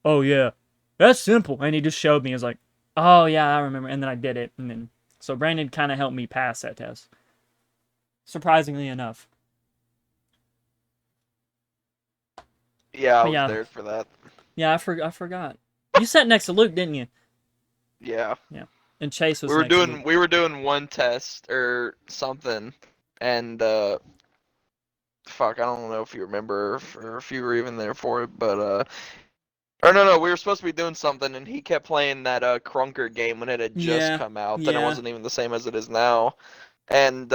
oh, yeah, that's simple. And he just showed me. I was like, Oh yeah, I remember. And then I did it, and then so Brandon kind of helped me pass that test. Surprisingly enough. Yeah, I But was yeah, there for that. yeah, I forgot. You sat next to Luke, didn't you? Yeah. Yeah. And Chase was We were next to Luke. doing one test or something, and fuck, I don't know if you remember or if you were even there for it, but or no, we were supposed to be doing something, and he kept playing that Crunker game when it had just Yeah. come out. Then it Yeah. wasn't even the same as it is now. And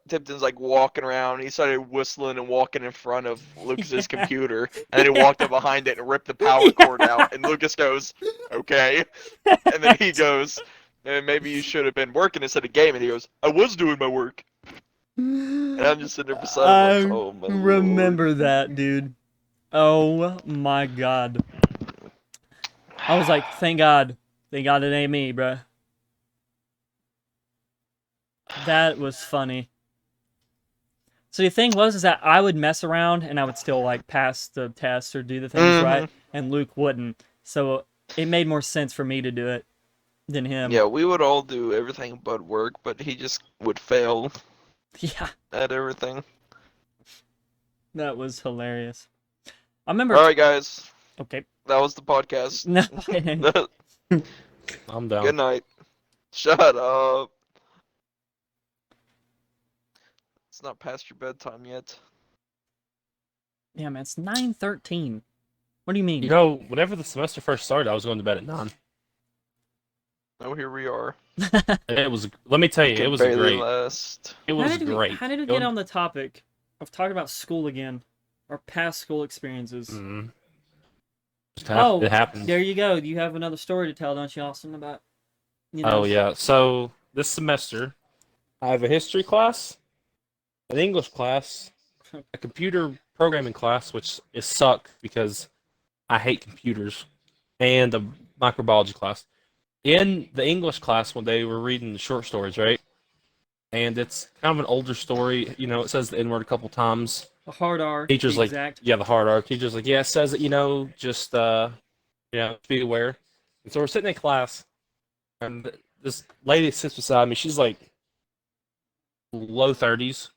Tipton's like walking around. He started whistling and walking in front of Lucas's Yeah. computer, and then he walked up behind it and ripped the power cord out. And Lucas goes, "Okay," and then he goes, "Maybe you should have been working instead of gaming." He goes, "I was doing my work," and I'm just sitting there beside him like, I "Oh my remember lord." that, dude. Oh my god. I was like, thank God it ain't me, bruh. That was funny. So the thing was is that I would mess around and I would still like pass the test or do the things right, and Luke wouldn't. So it made more sense for me to do it than him. Yeah, we would all do everything but work, but he just would fail Yeah, at everything. that was hilarious. I remember. All right, guys, Okay. that was the podcast. No, I didn't. I'm down. Good night. Shut up. It's not past your bedtime yet. Yeah, man, it's 9:13. What do you mean? You know, whenever the semester first started, I was going to bed at 9. Oh, here we are. It was. Let me tell you, Can it was barely great. last. It was great. How did we get on the topic of talking about school again? Our past school experiences. Mhm. Oh, It happened. there you go. You have another story to tell, don't you, Austin? About Oh yeah. So this semester, I have a history class, an English class, a computer programming class, which is suck because I hate computers, and a microbiology class. In the English class, when they were reading the short stories, right? And it's kind of an older story. You know, it says the N word a couple times. a hard R. Teacher's the like, exact. yeah, the hard R. Teacher's like, yeah, it says it. Just be aware. And so we're sitting in class, and this lady sits beside me. She's like low 30s.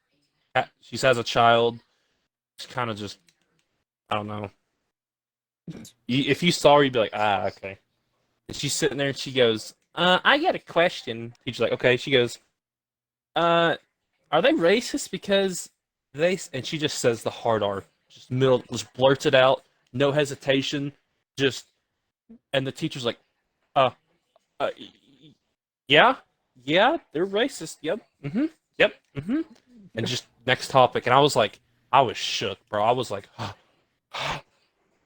She has a child. She's kind of just, I don't know. If you saw her, you'd be like, ah, okay. And she's sitting there and she goes, I got a question. Teacher's like, okay. She goes, are they racist because they, and she just says the hard R. Just blurts it out. No hesitation. Just, and the teacher's like, uh, yeah, they're racist. Yep. Mm-hmm. Yep. Mm-hmm. And just next topic. And I was shook, bro. I was like,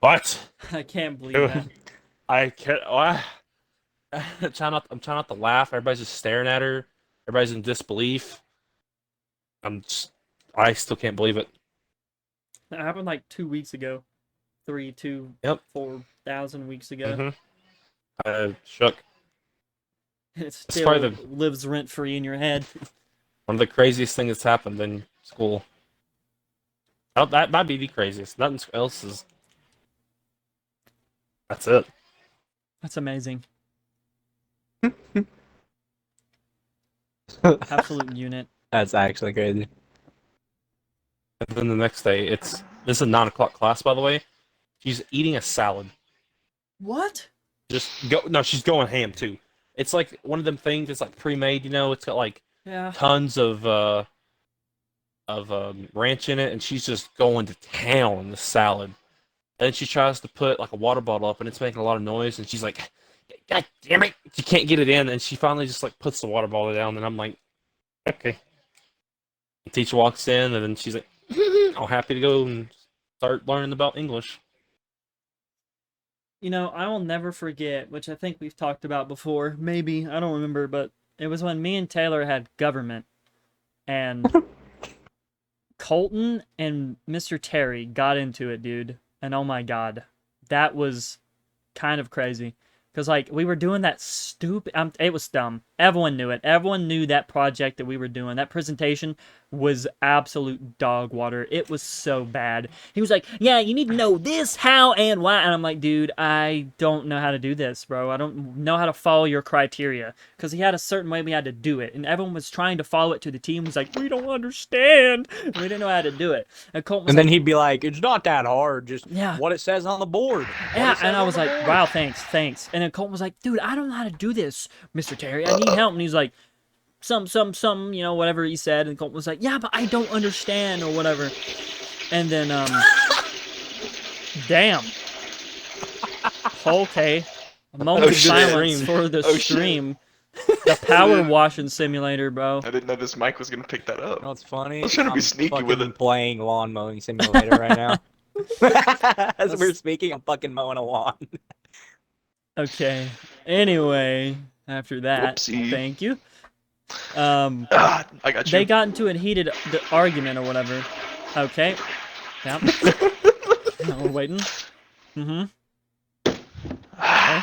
what? I can't believe that. I can't. I'm trying not to laugh. Everybody's just staring at her. Everybody's in disbelief. I still can't believe it. That happened like 2 weeks ago. 4,000 weeks ago. Mm-hmm. I shook. It It's still probably lives rent free in your head. one of the craziest things that's happened in school. Oh, that might be the craziest. Nothing else is. That's it. That's amazing. Absolute unit. That's actually crazy. And then the next day, this is a 9 o'clock class, by the way. She's eating a salad. What? No, she's going ham too. It's like one of them things. It's like pre-made, It's got like Yeah. tons of ranch in it, and she's just going to town on the salad. And then she tries to put like a water bottle up, and it's making a lot of noise. And she's like, "God damn it!" She can't get it in, and she finally just like puts the water bottle down. And I'm like, "Okay." The teacher walks in, and then she's like, "All happy to go and start learning about English." I will never forget, which I think we've talked about before. Maybe, I don't remember, but it was when me and Taylor had government. And Colton and Mr. Terry got into it, dude. And oh my god, that was kind of crazy. Because, like, we were doing that stupid... it was dumb. Everyone knew it. Everyone knew that project that we were doing. That presentation was absolute dog water. It was so bad. He was like, yeah, you need to know this, how, and why. And I'm like, dude, I don't know how to do this, bro. I don't know how to follow your criteria. Because he had a certain way we had to do it. And everyone was trying to follow it to the team. Was like, we don't understand. And we didn't know how to do it. And Colton was And like, then he'd be like, "It's not that hard. Just yeah. what it says on the board." Yeah, and I was like, wow, thanks. And then Colton was like, dude, I don't know how to do this, Mr. Terry. I need help. And he's like, some, whatever he said. And Colton was like, yeah, but I don't understand or whatever. And then, damn. Okay. A moment of shit. silence for the Oh, stream. The power washing simulator, bro. I didn't know this mic was gonna pick that up. You know what's funny? I was trying to be I'm sneaky with fucking it. playing lawn mowing simulator right now. As we're speaking, I'm fucking mowing a lawn. Okay. Anyway, after that, Whoopsie. thank you. I got you. They got into a heated argument or whatever. Okay. Yep. We're waiting. Mm-hmm. Okay.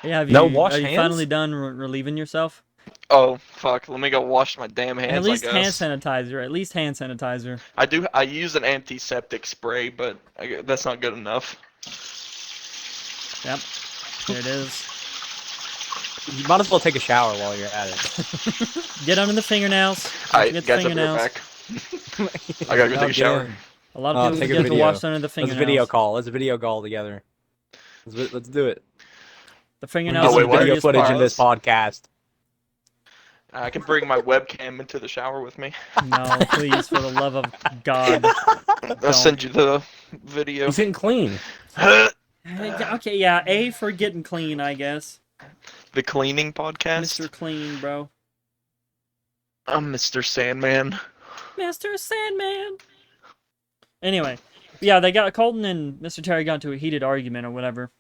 Yeah, have you, No wash are you hands? finally done relieving yourself? Oh fuck! Let me go wash my damn hands. At least I hand guess. sanitizer. At least hand sanitizer. I do. I use an antiseptic spray, but that's not good enough. Yep. There it is. You might as well take a shower while you're at it. Get under the fingernails. Don't I forget the guys, I'll be fingernails. right back. I gotta go take a shower. A lot Oh, of people take a forget to video. wash under the Let's fingernails. video call. Let's video call together. Let's do it. The Get fingernails Oh, are wait, the what? video dirtiest footage part. in this podcast. I can bring my webcam into the shower with me. No, please, for the love of God. I'll send you the video. He's getting clean. Okay, yeah, A for getting clean, I guess. The cleaning podcast. Mr. Clean, bro. I'm Mr. Sandman. Mr. Sandman. Anyway, yeah, they got Colton and Mr. Terry got into a heated argument or whatever.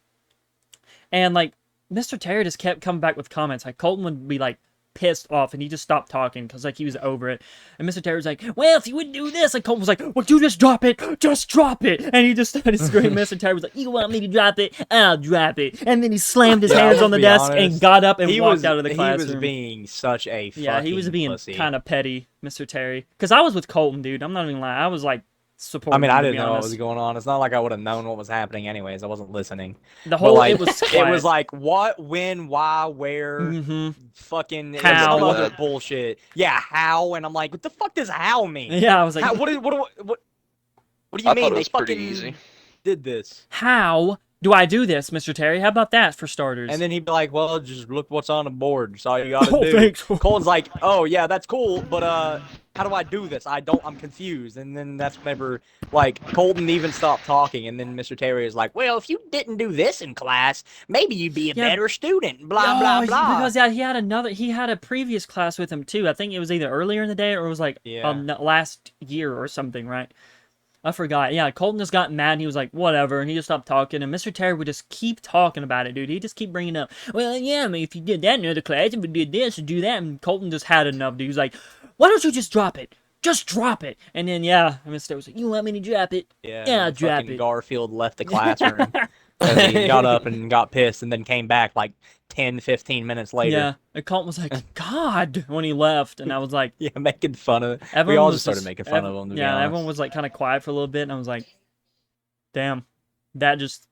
And like Mr. Terry just kept coming back with comments. Like Colton would be like pissed off and he just stopped talking because like he was over it. And Mr. Terry was like, well, if you wouldn't do this, like Colton was like, well, you just drop it, and he just started screaming. Mr. Terry was like, you want me to drop it, I'll drop it. And then he slammed his hands let's on the be desk honest, and got up and He walked was out of the he classroom. was being such a Yeah, he was fucking being pussy. kind of petty, Mr. Terry. Because I was with Colton, dude. I'm not even lying. I was like supporting I mean, him, I to didn't be know what honest. was going on. It's not like I would have known what was happening anyways. I wasn't listening. The whole like, it was It quiet. was like what, when, why, where, Mm-hmm. fucking How. some other bullshit. Yeah, how, and I'm like, what the fuck does how mean? Yeah, I was like, How, what do you I mean? thought it They was pretty fucking easy. did this. how do I do this, Mr. Terry? How about that for starters? And then he'd be like, well, just look what's on the board. That's all you gotta Oh, do. thanks. Cole's like, oh yeah, that's cool, but how do I do this? I'm confused. And then that's whenever like Colton even stopped talking, and then Mr. Terry is like, well, if you didn't do this in class, maybe you'd be a Yeah. better student. Blah blah blah. Because yeah, he had a previous class with him too. I think it was either earlier in the day or it was like Yeah. last year or something, right? I forgot. Yeah, Colton just got mad and he was like, whatever, and he just stopped talking. And Mr. Terry would just keep talking about it, dude. He'd just keep bringing it up. Well, yeah, I mean, if you did that in another class, if you did this or do that, and Colton just had enough, dude. He was like, why don't you just drop it? Just drop it. And then, yeah, Mr. Terry was like, you want me to drop it? Yeah, Yeah, and drop fucking it. Garfield left the classroom. And he got up and got pissed and then came back like 10, 15 minutes later. Yeah, and Colton was like, God, when he left. And I was like, Yeah, making fun of it. We everyone all was just started making fun of him, to be yeah, honest. everyone was like kind of quiet for a little bit. And I was like, damn, that just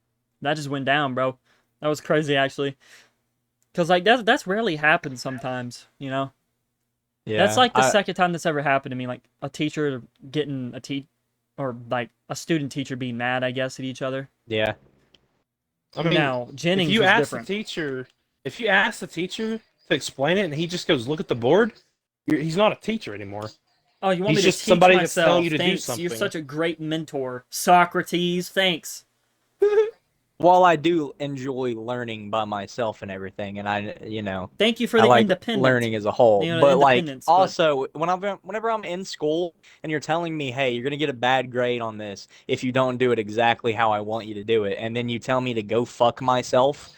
went down, bro. That was crazy, actually. Because like that's rarely happens sometimes, you know. Yeah, That's like the second time that's ever happened to me. Like a teacher getting or like a student teacher being mad, I guess, at each other. Yeah. I mean, Now Jennings if you was ask different. the teacher, to explain it, and he just goes look at the board, he's not a teacher anymore. Oh, you want He's me to just teach somebody that's myself? telling you to do Thanks. You're something. such a great mentor, Socrates. Thanks. While I do enjoy learning by myself and everything, and Thank you for I the like independence. learning as a whole. You know, But like, independence, but- also, whenever I'm in school and you're telling me, hey, you're gonna get a bad grade on this if you don't do it exactly how I want you to do it, and then you tell me to go fuck myself,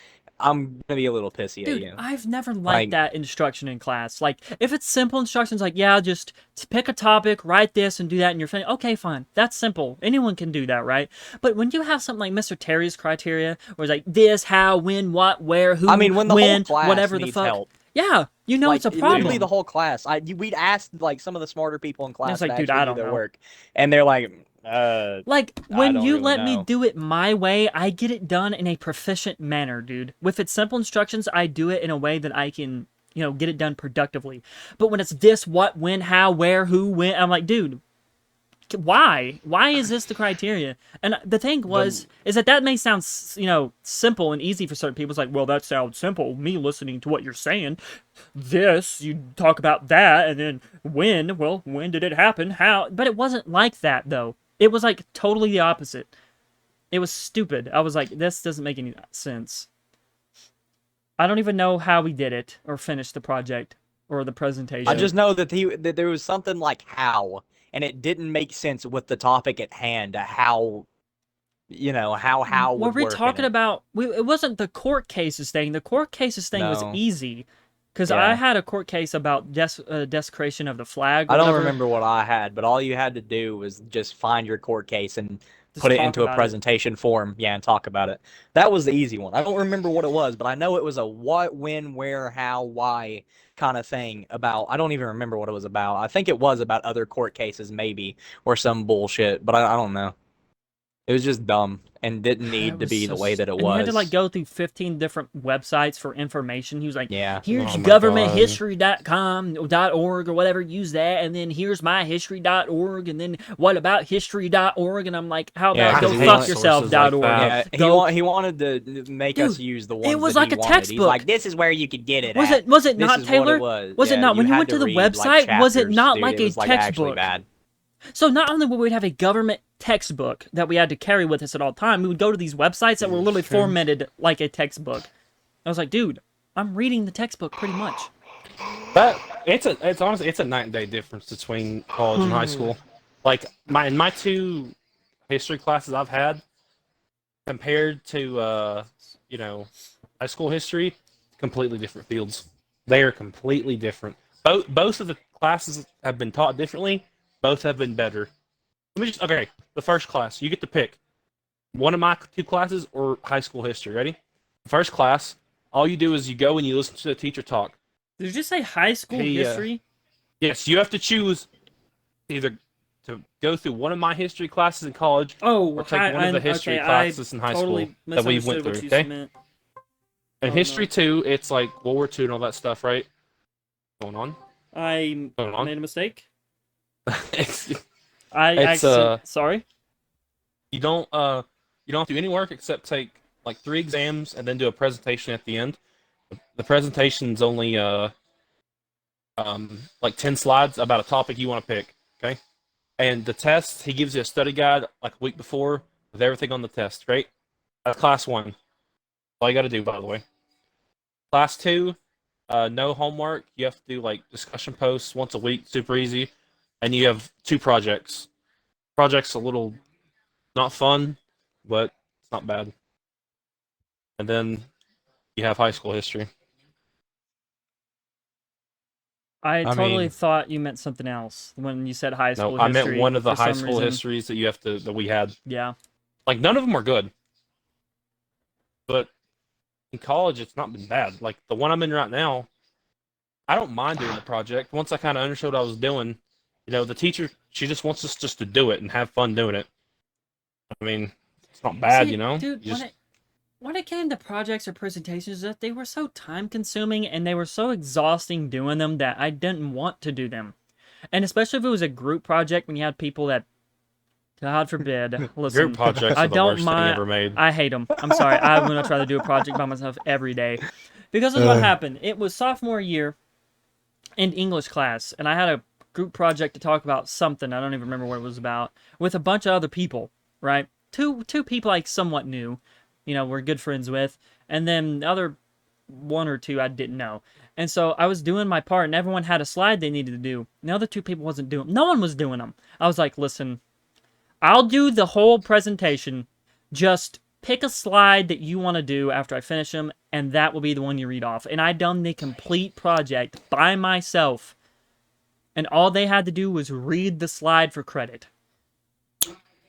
I'm gonna be a little pissy at Dude, you. I've never liked Like- that instruction in class. Like, if it's simple instructions, like, yeah, just pick a topic, write this, and do that in your thing. Okay, fine. That's simple. Anyone can do that, right? But when you have something like Mr. Terry's criteria, where it's like this, how, when, what, where, who, I mean, when the whole when, class whatever the needs fuck. help. Yeah, you know Like, it's a literally problem. the whole class. We'd ask like some of the smarter people in class like, to dude, actually I do don't their know. work, and they're like, Like, I when don't you really let me know. do it my way, I get it done in a proficient manner, dude. With its simple instructions, I do it in a way that I can, get it done productively. But when it's this, what, when, how, where, who, when, I'm like, dude, why? Why is this the criteria? And the thing is that may sound, simple and easy for certain people. It's like, well, that sounds simple. Me listening to what you're saying. This, you talk about that, and then when did it happen? How? But it wasn't like that, though. It was like totally the opposite. It was stupid. I was like, this doesn't make any sense. I don't even know how we did it or finished the project or the presentation. I just know that there was something like how, and it didn't make sense with the topic at hand. How how Were would we work in talking it. about? It wasn't the court cases thing. The court cases thing was No. easy, because Yeah. I had a court case about desecration of the flag. Or I don't whatever. remember what I had, but all you had to do was just find your court case and Just put it talk into a about it. presentation form, and talk about it. That was the easy one. I don't remember what it was, but I know it was a what, when, where, how, why kind of thing about. I don't even remember what it was about. I think it was about other court cases, maybe, or some bullshit, but I don't know. It was just dumb and didn't It need to was be so the way that it And was. you had to like go through 15 different websites for information. He was like, Yeah. here's Oh my governmenthistory.com.org or whatever, use that, and then here's myhistory.org, and then what about history.org? And I'm like, how Yeah, about 'cause go he fuck wants yourself.org? sources Yeah, Go- he wanted to make us Dude, use the ones was that like he a wanted. He's textbook. like, this is where you could get it. Was at. it not This is Taylor? What it was. Was it Yeah, not? When you had went to the read, website, like, was it chapters, not dude. like It a was, like, actually textbook? bad. So not only would we have a government textbook that we had to carry with us at all time, we would go to these websites that were literally formatted like a textbook. I was like, dude, I'm reading the textbook pretty much. But it's honestly it's a night and day difference between college and high school. Like in my two history classes I've had compared to high school history, completely different fields. They are completely different. Both of the classes have been taught differently. Both have been better. Okay, the first class, you get to pick one of my two classes or high school history. Ready? First class, all you do is you go and you listen to the teacher talk. Did you just say high school history? Yes, you have to choose either to go through one of my history classes in college Oh, or take one of the history classes in high school that we went through. Okay? Meant. In Oh, history no. 2, it's like World War II and all that stuff, right? Going on. I Going on. made a mistake. It's- I sorry. you don't have to do any work except take like 3 exams and then do a presentation at the end. The presentation's only like 10 slides about a topic you want to pick, okay? And the test, he gives you a study guide like a week before with everything on the test, right? That's class 1. All you got to do, by the way. Class 2, no homework. You have to do like discussion posts once a week, super easy. And you have 2 projects. Project's a little not fun, but it's not bad. And then you have high school history. I totally mean- thought you meant something else when you said high school No, I history. meant one of the for high some school reason. histories that we had. Yeah. Like none of them are good. But in college it's not been bad. Like the one I'm in right now, I don't mind doing the project. Once I kind of understood what I was doing, the teacher, she just wants us just to do it and have fun doing it. I mean, it's not bad, See, you dude. just, When it came to projects or presentations, that they were so time consuming and they were so exhausting doing them that I didn't want to do them. And especially if it was a group project when you had people that, God forbid, listen. group projects I are the don't worst mind. thing ever made. I hate them. I'm sorry. I would not try to do a project by myself every day. Because of what happened. It was sophomore year in English class, and I had a group project to talk about something. I don't even remember what it was about, with a bunch of other people, right? Two people I somewhat knew, we're good friends with, and then the other one or two I didn't know. And so I was doing my part, and everyone had a slide they needed to do. And the other 2 people wasn't doing. No one was doing them. I was like, listen, I'll do the whole presentation. Just pick a slide that you want to do after I finish them, and that will be the one you read off. And I done the complete project by myself, and all they had to do was read the slide for credit.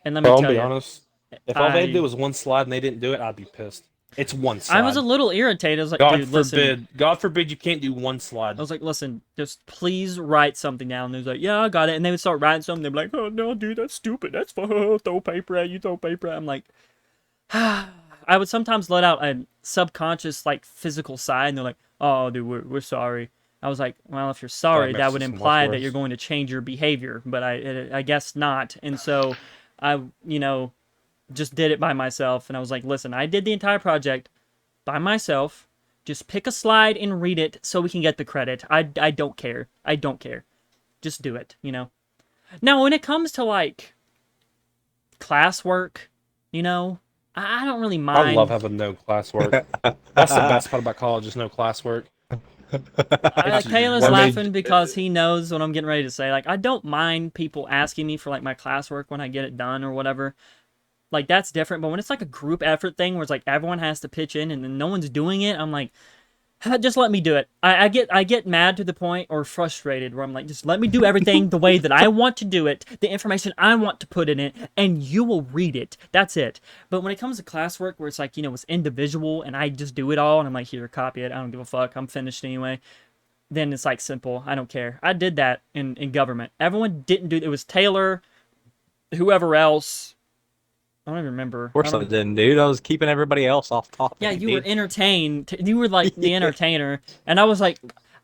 And let me Bro, I'll tell be you, honest. If all they had to I- do was one slide and they didn't do it, I'd be pissed. It's one slide. I was a little irritated. I was like, God dude, forbid. listen. God forbid you can't do one slide. I was like, listen, just please write something down. And they was like, yeah, I got it. And they would start writing something. They'd be like, oh, no, dude, that's stupid. That's fun. Throw paper at you, throw paper at. I'm like, I would sometimes let out a subconscious, like, physical sigh. And they're like, oh, dude, we're sorry. I was like, well, if you're sorry, makes that it would so much imply that worse. you're going to change your behavior. But I guess not. And so I, just did it by myself. And I was like, listen, I did the entire project by myself. Just pick a slide and read it so we can get the credit. I don't care. I don't care. Just do it, Now, when it comes to, like, classwork, I don't really mind. I love having no classwork. That's the best part about college is no classwork. Taylor's I mean, laughing because he knows what I'm getting ready to say. Like, I don't mind people asking me for, like, my classwork when I get it done or whatever. Like, that's different. But when it's like a group effort thing where it's like everyone has to pitch in and then no one's doing it, I'm like, just let me do it. I get mad to the point, or frustrated, where I'm like, just let me do everything the way that I want to do it, the information I want to put in it, and you will read it. That's it. But when it comes to classwork where it's like, it's individual and I just do it all and I'm like, here, copy it. I don't give a fuck. I'm finished anyway. Then it's like simple. I don't care. I did that in government. Everyone didn't do it. It was Taylor, whoever else. I don't even remember. Of course I didn't, dude. I was keeping everybody else off topic. Yeah, you dude. were entertained. You were like the entertainer. And I was like,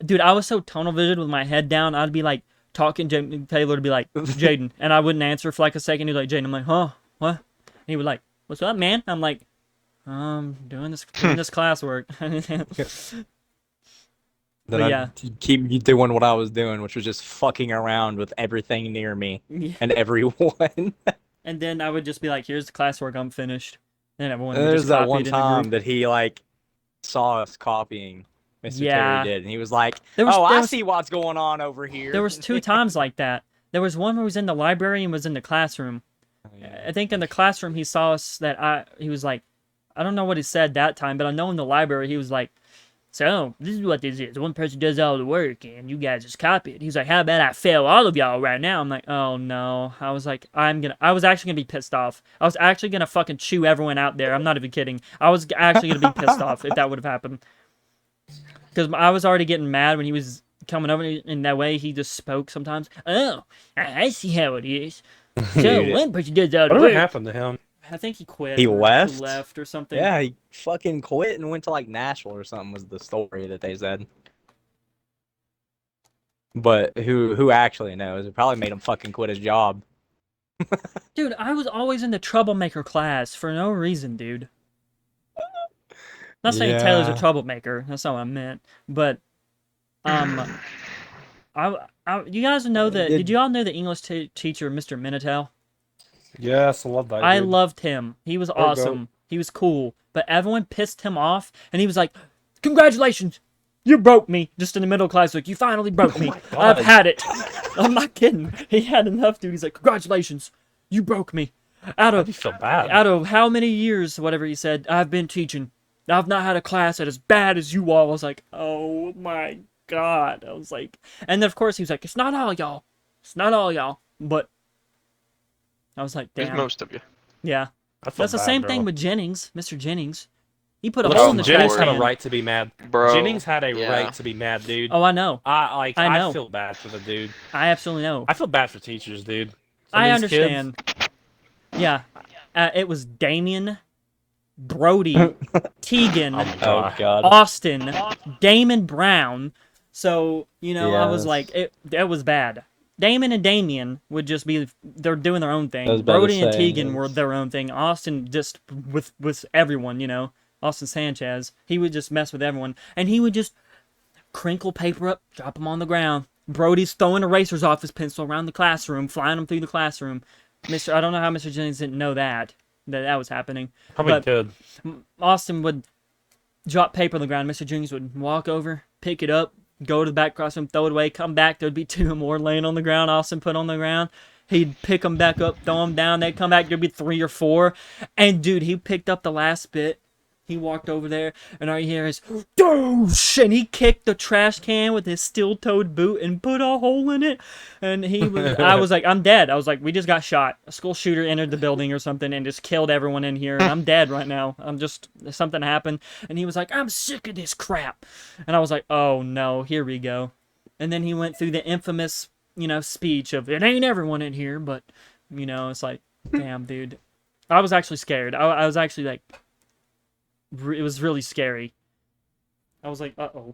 dude, I was so tunnel vision with my head down. I'd be like talking to Taylor to be like, Jaden. And I wouldn't answer for like a second. He'd be like, Jaden. I'm like, huh? What? And he would like, what's up, man? I'm like, doing this classwork. Then I'd keep doing what I was doing, which was just fucking around with everything near me and everyone. And then I would just be like, here's the classwork, I'm finished. And everyone would There's just that copy one it in the time group. that he like saw us copying. Mr. Yeah. Terry did, and he was like, There I was- see what's going on over here. There was 2 times like that. There was one where he was in the library and was in the classroom. I think in the classroom he saw us he was like, I don't know what he said that time, but I know in the library he was like, so, this is what this is. One person does all the work, and you guys just copy it. He's like, how about I fail all of y'all right now? I'm like, oh, no. I was like, I was actually going to be pissed off. I was actually going to fucking chew everyone out there. I'm not even kidding. I was actually going to be pissed off if that would have happened. Because I was already getting mad when he was coming over in that way. He just spoke sometimes. Oh, I see how it is. So, one person does all the Whatever work. happened to him? I think he quit. He or left? He left or something. Yeah, he fucking quit and went to like Nashville or something was the story that they said. But who actually knows? It probably made him fucking quit his job. Dude, I was always in the troublemaker class for no reason, dude. Not saying Taylor's a Yeah. troublemaker. That's not what I meant. But, you guys know that? Did you all know the English teacher, Mr. Minotaur? Yes, I love that. I dude. loved him. He was There we go. awesome. He was cool. But everyone pissed him off, and he was like, "Congratulations, you broke me." Just in the middle of class, like, "You finally broke me. I've God. had it." I'm not kidding. He had enough, dude. He's like, "Congratulations, you broke me." Out You of feel bad. out of how many years, whatever he said, I've been teaching. I've not had a class that as bad as you all. I was like, oh my god. I was like, and then of course he was like, it's not all y'all. It's not all y'all. But I was like, It's damn. most of you. Yeah. I feel That's the bad, same bro. thing with Jennings, Mr. Jennings. He put a Listen, hole in the Jennings trash had a can. right to be mad. Bro. Jennings had a yeah. right to be mad, dude. Oh, I know. I know. feel bad for the dude. I absolutely know. I feel bad for teachers, dude. Some I of these kids- understand. Yeah. It was Damien, Brody, Tegan, Oh my Oh god. god. Austin, Damon Brown. So, I was Yes. like, it was bad. Damon and Damien would just be, they're doing their own I was thing. about to Brody and say, Tegan yes. were their own thing. Austin just with everyone, Austin Sanchez. He would just mess with everyone. And he would just crinkle paper up, drop them on the ground. Brody's throwing erasers off his pencil around the classroom, flying them through the classroom. I don't know how Mr. Jennings didn't know that was happening. Probably But could. Austin would drop paper on the ground. Mr. Jennings would walk over, pick it up, go to the back classroom, throw it away, come back. There'd be 2 more laying on the ground. Austin put on the ground. He'd pick them back up, throw them down. They'd come back. There'd be 3 or 4. And dude, he picked up the last bit. He walked over there, and all you hear is "Doosh!" And he kicked the trash can with his steel-toed boot and put a hole in it. And I was like, I'm dead. I was like, we just got shot. A school shooter entered the building or something and just killed everyone in here. And I'm dead right now. Something happened. And he was like, I'm sick of this crap. And I was like, oh no, here we go. And then he went through the infamous, speech of, it ain't everyone in here, but, it's like, damn, dude. I was actually scared. I was actually like, it was really scary. I was like, uh-oh.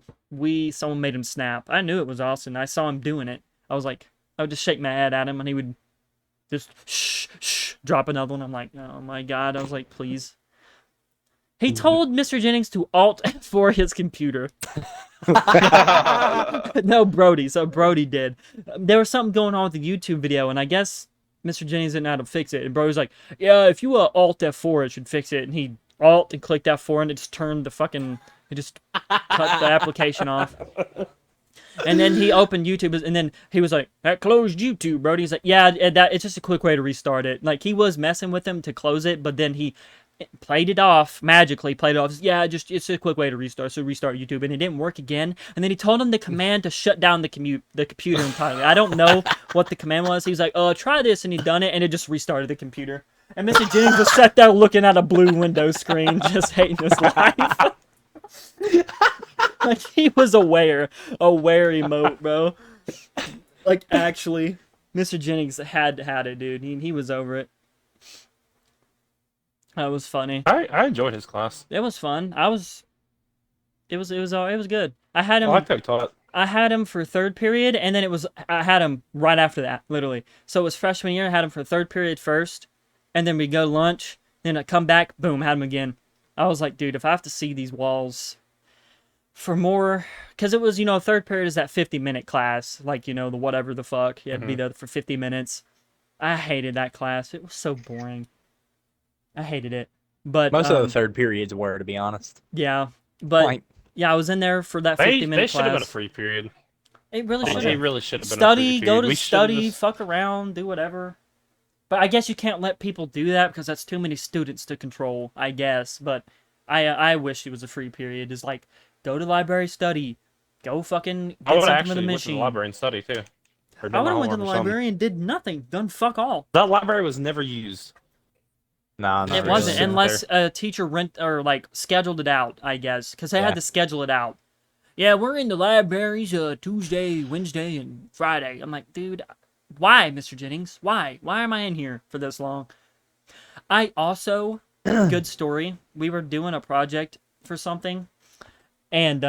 Someone made him snap. I knew it was Austin. I saw him doing it. I was like, I would just shake my head at him, and he would just shh, drop another one. I'm like, oh my god. I was like, please. He told Mr. Jennings to Alt F4 his computer. No, Brody. So Brody did. There was something going on with the YouTube video, and I guess Mr. Jennings didn't know how to fix it. And Brody's like, yeah, if you Alt F4, it should fix it. And he Alt and clicked F4, and it just turned it just cut the application off. And then he opened YouTube, and then he was like, that closed YouTube, Brody. He's like, yeah, it's just a quick way to restart it. Like, he was messing with him to close it, but then he played it off, magically played it off. Yeah, it's a quick way to restart, so restart YouTube, and it didn't work again. And then he told him the command to shut down the computer entirely. I don't know what the command was. He was like, try this, and he done it, and it just restarted the computer. And Mr. Jennings was sat there looking at a blue window screen, just hating his life. Like, he was aware emote, bro. Like, actually, Mr. Jennings had it, dude. He was over it. That was funny. I enjoyed his class. It was fun. It was good. I had him. I like how he taught. I had him for third period, and then I had him right after that, literally. So it was freshman year. I had him for third period first, and then we go lunch. Then I come back, boom, had him again. I was like, dude, if I have to see these walls for more, because it was, third period is that 50-minute class, like, the whatever the fuck. You had to be there for 50 minutes. I hated that class. It was so boring. I hated it. But most of the third periods were, to be honest. Yeah, but yeah, I was in there for that 50-minute class. They should have been a free period. It really should have. They really should have been Study, a free period. go to study, fuck around, do whatever. But I guess you can't let people do that because that's too many students to control, I guess. But I wish it was a free period. It's like, go to library, study. Go fucking get something with the machine. Went to the library and study, too. I would have went to the library and did nothing. Done fuck all. That library was never used. No, it wasn't, unless a teacher scheduled it out, I guess, because they had to schedule it out. Yeah, we're in the libraries Tuesday, Wednesday, and Friday. I'm like, dude, why, Mr. Jennings? Why? Why am I in here for this long? I also, good story, we were doing a project for something, and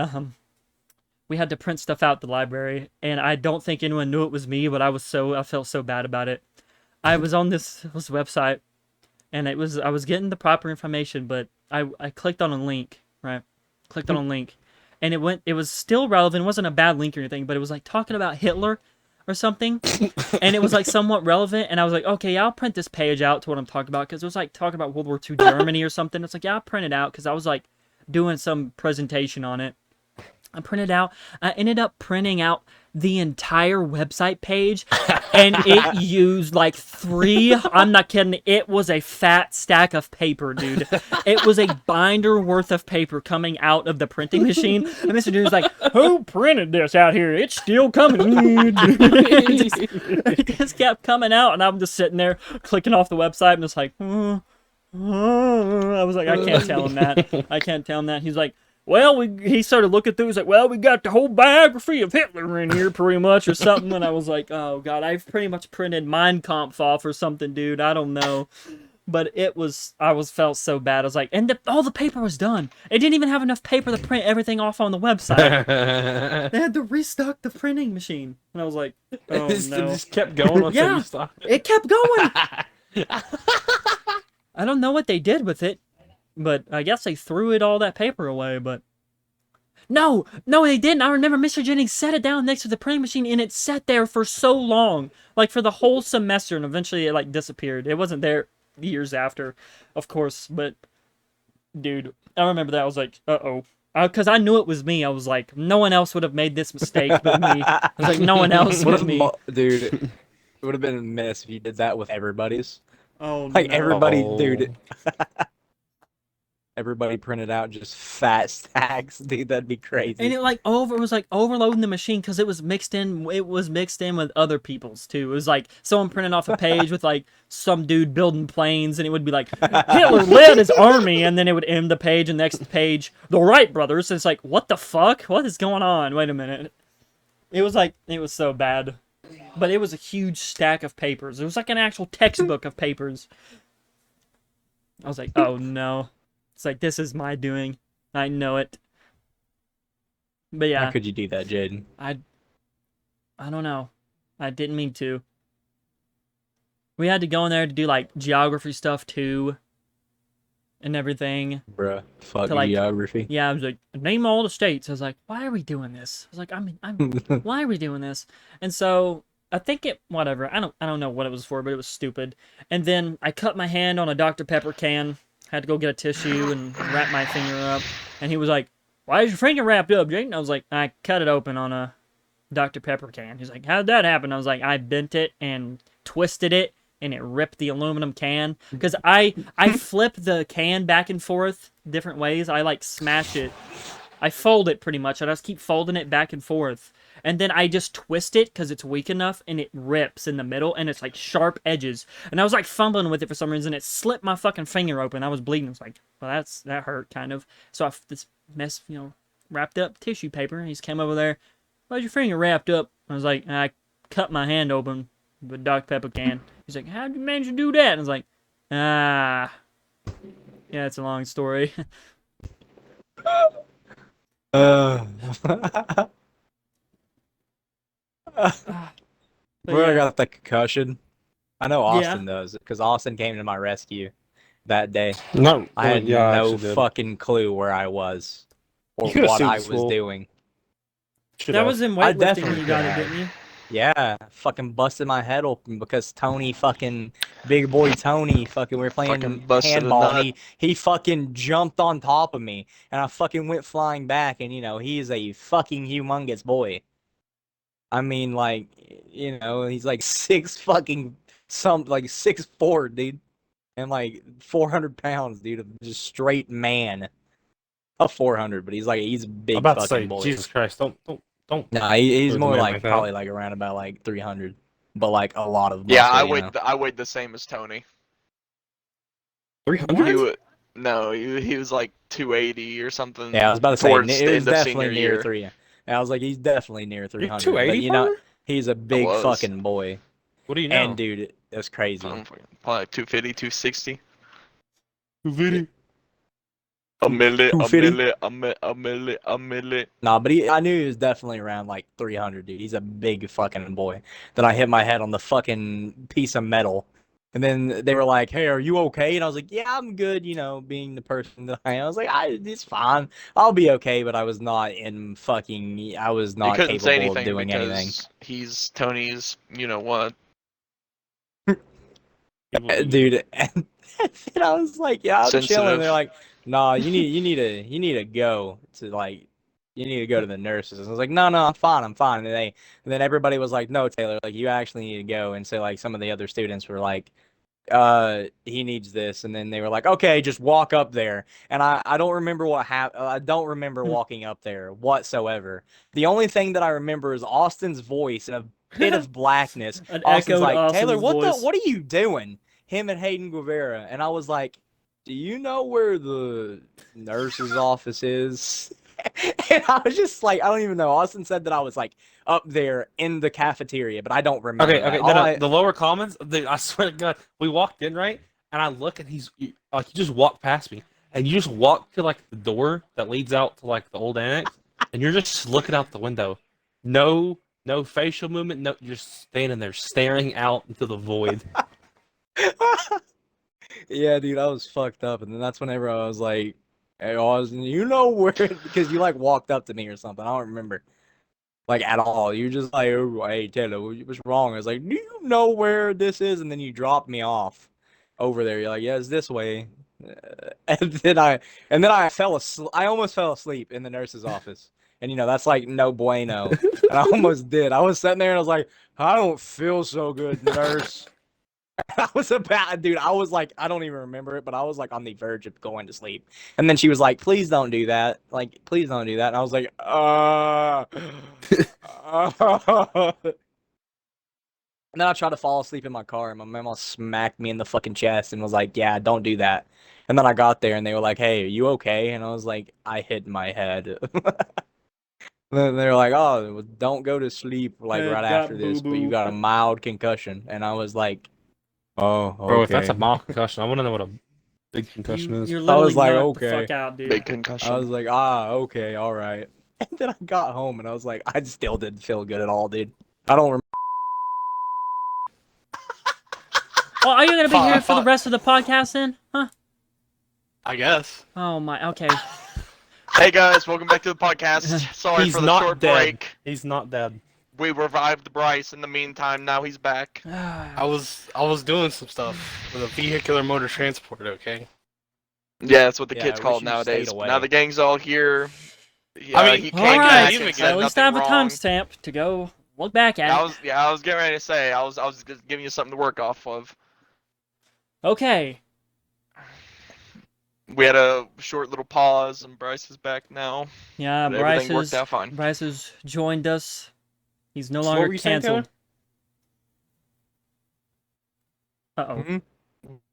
we had to print stuff out the library, and I don't think anyone knew it was me, but I felt so bad about it. I was on this website, and I was getting the proper information, but I clicked on a link, right? Clicked on a link, and it was still relevant. It wasn't a bad link or anything, but it was like talking about Hitler or something, and it was like somewhat relevant, and I was like, okay, yeah, I'll print this page out to what I'm talking about, because it was like talking about World War II Germany or something. It's like, yeah, I'll print it out, because I was like doing some presentation on it. I printed out. I ended up printing out the entire website page, and it used like 3. I'm not kidding. It was a fat stack of paper, dude. It was a binder worth of paper coming out of the printing machine. And Mr. Dude's like, "Who printed this out here? It's still coming." It just kept coming out, and I'm just sitting there clicking off the website, and just like, I was like, I can't tell him that. I can't tell him that. He's like, well, he started looking through. He's like, well, we got the whole biography of Hitler in here pretty much or something. And I was like, oh, God, I've pretty much printed Mein Kampf off or something, dude. I don't know. But felt so bad. I was like, and all the paper was done. It didn't even have enough paper to print everything off on the website. They had to restock the printing machine. And I was like, oh, no. It just kept going once they restocked it. It kept going. I don't know what they did with it. But I guess they threw all that paper away, but... No, they didn't. I remember Mr. Jennings set it down next to the printing machine, and it sat there for so long. Like, for the whole semester, and eventually it, disappeared. It wasn't there years after, of course, but... Dude, I remember that. I was like, uh-oh. Because I knew it was me. I was like, no one else would have made this mistake but me. I was like, no one else but me. Dude... would have been a mess if you did that with everybody's. Oh Like no. everybody, Oh. dude. Everybody printed out just fat stacks, dude. That'd be crazy. And it was like overloading the machine because it was mixed in with other people's too. It was like someone printed off a page with like some dude building planes, and it would be like Hitler led his army, and then it would end the page, and next page the Wright brothers. And it's like, what the fuck? What is going on? Wait a minute. It was so bad, but it was a huge stack of papers. It was like an actual textbook of papers. I was like, oh no. It's like, this is my doing. I know it. But How yeah, could you do that, Jaden? I don't know. I didn't mean to. We had to go in there to do like geography stuff too, and everything. Bruh, fuck To, like, geography. Yeah, I was like, name all the states. I was like, why are we doing this? I was like, why are we doing this? And so I think whatever. I don't know what it was for, but it was stupid. And then I cut my hand on a Dr. Pepper can. Had to go get a tissue and wrap my finger up. And he was like, why is your finger wrapped up, Jake? And I was like, I cut it open on a Dr. Pepper can. He's like, how did that happen? I was like, I bent it and twisted it, and it ripped the aluminum can. Because I flip the can back and forth different ways. I like smash it. I fold it pretty much. I just keep folding it back and forth. And then I just twist it because it's weak enough, and it rips in the middle, and it's like sharp edges. And I was like fumbling with it for some reason. It slipped my fucking finger open. I was bleeding. I was like, well, that hurt kind of. So I this mess, wrapped up tissue paper. And he just came over there. Why's your finger wrapped up? I was like, I cut my hand open with Dr. Pepper can. He's like, how'd you manage to do that? And I was like, yeah, it's a long story. But Where I yeah. got the concussion. I know Yeah. Austin does because Austin came to my rescue that day. No, I had yeah, I no actually did. fucking clue where I was or You could've what sued I the was school. doing. Should That have. was in I weightlifting when definitely you got could it, have. didn't you? Yeah, fucking busted my head open because Tony fucking big boy Tony fucking we were Fucking playing busted a handball and nut. he fucking jumped on top of me and I fucking went flying back and he's a fucking humongous boy. I mean like he's like like 6'4", dude, and like 400 pounds, dude, of just straight man. Of 400, but he's a I'm big about to fucking say, boy. Jesus Christ, don't. No, he's With a more man like like that. probably like around about like 300, but like a lot of Yeah, muscle, I weighed the same as Tony. 300? He would no, he was like 280 or something. Yeah, I was about to say towards it the was end of definitely senior near year. 3. I was like, he's definitely near You're 300, 280, but partner? he's a I big was. fucking boy. What do you know? And dude, that's crazy. Probably like 250, 260. 250. A milli, a 250? milli, a milli, a milli. Nah, but I knew he was definitely around like 300, dude. He's a big fucking boy. Then I hit my head on the fucking piece of metal. And then they were like, "Hey, are you okay?" And I was like, "Yeah, I'm good." Being the person that I am. I was like, "It's fine. I'll be okay." But I was not I was You not couldn't say capable of anything doing anything. because he's Tony's, you know what? Dude. And then I was like, "Yeah, I'm chilling." They're Sensitive. like, "Nah, you need to go to like, you need to go to the nurses." And I was like, "No, I'm fine, I'm fine." And then everybody was like, "No, Taylor, like you actually need to go." And so like some of the other students were like, he needs this, and then they were like, okay, just walk up there. And I don't remember what happened. I don't remember walking up there whatsoever. The only thing that I remember is Austin's voice in a pit of blackness. An Austin's echoed like, Taylor, Austin's voice. what are you doing? Him and Hayden Guevara. And I was like, do you know where the nurse's office is? And I was just like, I don't even know. Austin said that I was like up there in the cafeteria, but I don't remember Okay, that. okay. The lower commons. I swear to God, we walked in right, and I look, and like, he just walked past me, and you just walk to like the door that leads out to like the old annex, and you're just looking out the window, no facial movement, no, you're just standing there staring out into the void. Yeah, dude, I was fucked up, and then that's whenever I was like, "Hey, Austin, you know where?" Because you like walked up to me or something. I don't remember, like at all. You're just like, "Oh, hey, Taylor, what's wrong?" I was like, "Do you know where this is?" And then you dropped me off over there. You're like, "Yeah, it's this way." And then I fell asleep. I almost fell asleep in the nurse's office and that's like no bueno. And I almost did. I was sitting there and I was like, I don't feel so good, nurse. I was about, dude. I was like, I don't even remember it, but I was like on the verge of going to sleep. And then she was like, "Please don't do that. Like, please don't do that." And I was like, And then I tried to fall asleep in my car, and my mama smacked me in the fucking chest and was like, "Yeah, don't do that." And then I got there, and they were like, "Hey, are you okay?" And I was like, "I hit my head." Then they were like, "Oh, well, don't go to sleep like Head right got after this, but you boo-boo. got a mild concussion." And I was like, "Oh, Bro, if that's okay." a mild concussion, I want to know what a big concussion is. You're I literally was like, knocked the "Okay." fuck out, dude. Big I concussion. was like, okay, all right. And then I got home and I was like, I still didn't feel good at all, dude. I don't remember. Oh, are you gonna be I here for the thought- rest of the podcast then? Huh? I guess. Oh my. Okay. Hey guys, welcome back to the podcast. Sorry He's for the not short dead. break. He's not dead. We revived Bryce in the meantime. Now he's back. I was doing some stuff with a vehicular motor transport. Okay. Yeah, that's what the Yeah, kids I call wish it you nowadays. stayed But now away. the gang's all here. Yeah, I mean, he All came right. back leave and again. said At least I nothing have a wrong. timestamp to go look back at I it. was getting ready to say. I was just giving you something to work off of. Okay. We had a short little pause, and Bryce is back now. Yeah, But everything worked out fine. Bryce has joined us. He's no So what longer were you saying, canceled. Uh-oh. Mhm.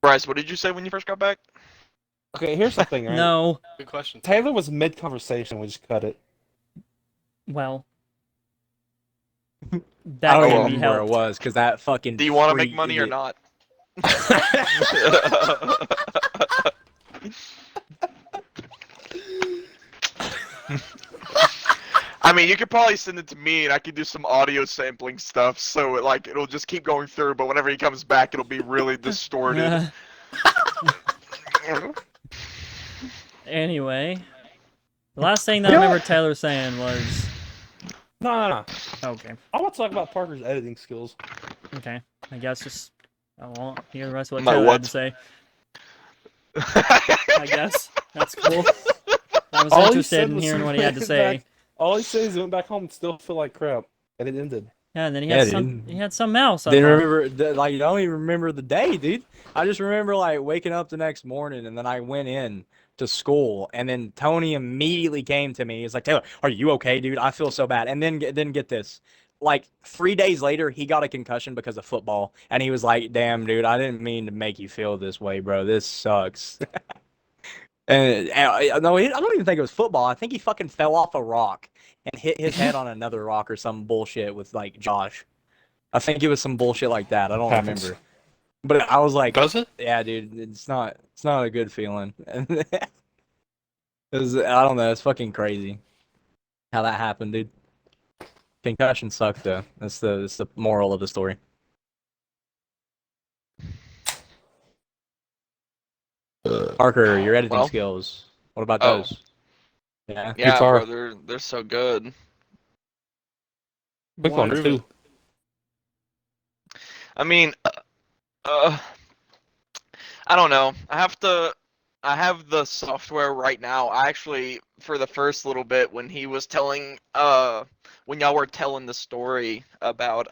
Bryce, what did you say when you first got back? Okay, here's the thing, right? No. Good question. Taylor was mid conversation. We just cut it. Well. I That don't can even be remember where it helped. was because that fucking. Do you want to make freak- money or not? I mean, you could probably send it to me, and I could do some audio sampling stuff, so it'll just keep going through. But whenever he comes back, it'll be really distorted. Anyway. The last thing that I remember Taylor saying was... No. Okay. I want to talk about Parker's editing skills. Okay. I guess just... I won't hear the rest of what My Taylor what? had to say. I guess. That's cool. I was All he interested said in was hearing he what he had to went say. back- All he said is he went back home and still feel like crap, and it ended. Yeah, and then he Yeah, had dude. he had something else. I Didn't thought. remember, like, I don't even remember the day, dude. I just remember, like, waking up the next morning and then I went in to school and then Tony immediately came to me. He's like, "Taylor, are you okay, dude? I feel so bad." And then get this. Like 3 days later, he got a concussion because of football. And he was like, "Damn, dude, I didn't mean to make you feel this way, bro. This sucks." And no, I don't even think it was football. I think he fucking fell off a rock and hit his head on another rock or some bullshit with like Josh. I think it was some bullshit like that. I don't Happens. remember. But I was like, Does it? yeah, dude, it's not a good feeling. I don't know, it's fucking crazy how that happened, dude. Concussion sucked though. That's the moral of the story. Parker, your editing Well. skills. What about Oh. those? Yeah. Yeah, Guitar. bro, they're so good. Quick one What? too. I mean, I don't know. I have the software right now. I actually, for the first little bit when he was telling, when y'all were telling the story about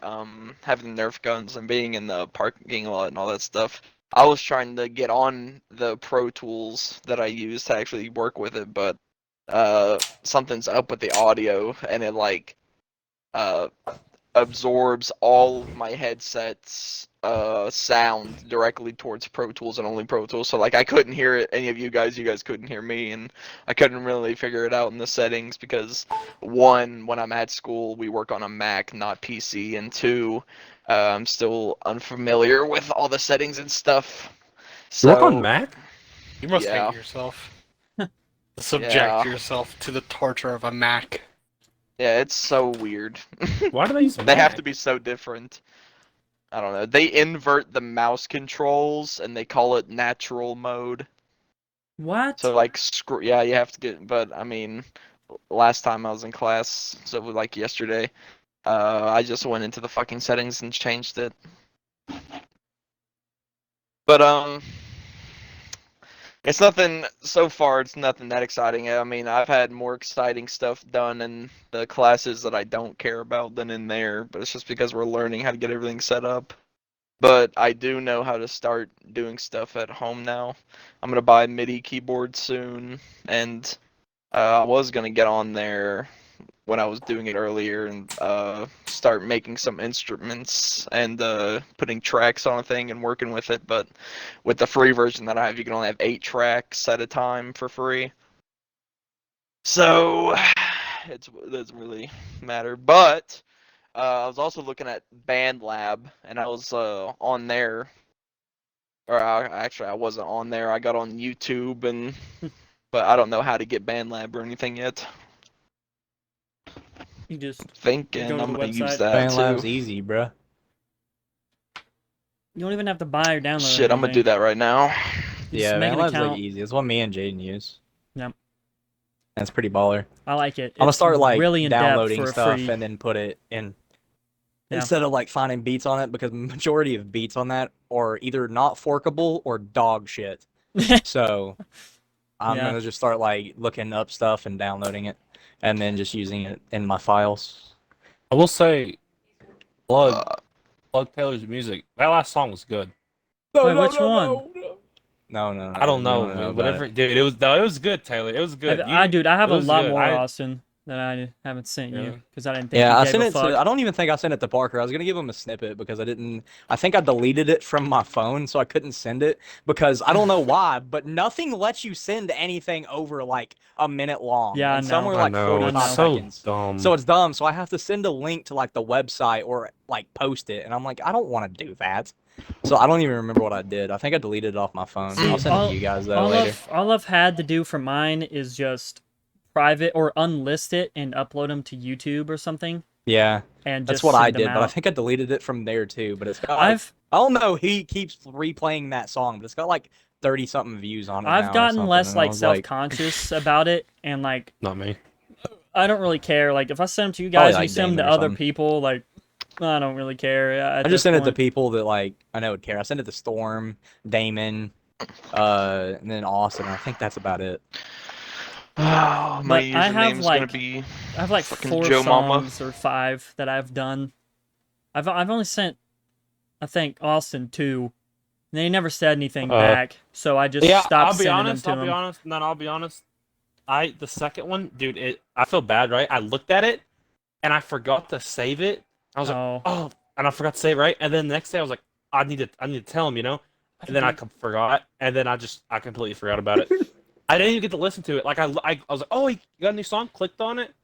having Nerf guns and being in the parking lot and all that stuff, I was trying to get on the Pro Tools that I use to actually work with it, but something's up with the audio and it like absorbs all of my headset's sound directly towards Pro Tools and only Pro Tools. So like I couldn't hear it, any of you guys couldn't hear me, and I couldn't really figure it out in the settings because one, when I'm at school, we work on a Mac, not PC, and two, I'm still unfamiliar with all the settings and stuff. You work on So Mac? You must Yeah. hate yourself. Subject Yeah. yourself to the torture of a Mac. yeah, it's so weird. Why do they use Mac? They have to be so different. I don't know. They invert the mouse controls and they call it natural mode. What? So like, yeah, you have to get. But I mean, last time I was in class, so like yesterday, I just went into the fucking settings and changed it. But It's nothing so far. It's nothing that exciting. I mean, I've had more exciting stuff done in the classes that I don't care about than in there, but it's just because we're learning how to get everything set up. But I do know how to start doing stuff at home now. I'm gonna buy a MIDI keyboard soon, and I was gonna get on there when I was doing it earlier and start making some instruments and putting tracks on a thing and working with it. But with the free version that I have, you can only have 8 tracks at a time for free. So it doesn't really matter. But I was also looking at BandLab, and I was on there. Or actually, I wasn't on there. I got on YouTube, and but I don't know how to get BandLab or anything yet. You just Thinking Go to I'm the gonna use website. that Fan too. Lab's easy, bruh. you don't even have to buy or download Shit, I'm gonna do anything. that right now. You just Yeah, make Fan an Lab's like account. easy. It's what me and Jaden use. Yep. That's pretty baller. I like it. I'm gonna It's start like really in depth downloading for a stuff free. and then put it in Yeah. instead of like finding beats on it, because the majority of beats on that are either not forkable or dog shit. So I'm Yeah. gonna just start like looking up stuff and downloading it, and then just using it in my files. I will say, Uh, plug Taylor's music. That last song was good. Wait, which one? No. I don't you know, about man. it. Whatever, dude. It was good, Taylor. It was good. Dude, I have it a was lot good. more, Austin, that I haven't sent Yeah. you because I didn't think Yeah, you I gave sent a it fuck. to. I don't even think I sent it to Parker. I was gonna give him a snippet because I didn't. I think I deleted it from my phone, so I couldn't send it because I don't know why, but nothing lets you send anything over like a minute long, Yeah, I and some know. are I like know. 45 It's so seconds. dumb. So it's dumb. So I have to send a link to like the website or like post it, and I'm like, I don't want to do that. So I don't even remember what I did. I think I deleted it off my phone. See, I'll send it to you guys though all later. I've had to do for mine is just private or unlist it and upload them to YouTube or something, Yeah, and that's just what I send them did, but I out. think I deleted it from there too. But it's got like, I've I don't know. He keeps replaying that song, but it's got like 30 something views on it I've now or gotten something. less And I like was like, self-conscious about it, and like Not me. I don't really care. Like if I send them to you Probably guys and you like send them Damon to or other something. people, like I don't really care at I this just sent it to point. people that like I know would care. I sent it to Storm, Damon, and then Austin. I think that's about it. my But I have username's gonna like be I have like fucking 4 Joe Mama. songs or 5 that I've done. I've only sent, I think, Austin 2. And they never said anything back, so I just Yeah, stopped I'll be sending honest. them I'll to be him. honest. No, I'll be honest. The second one, dude. I feel bad, right? I looked at it and I forgot to save it. I was like, Oh. oh, and I forgot to save it, right? And then the next day I was like, I need to tell him, And then I forgot, and then I completely forgot about it. I didn't even get to listen to it. Like I was like, oh, you got a new song? Clicked on it,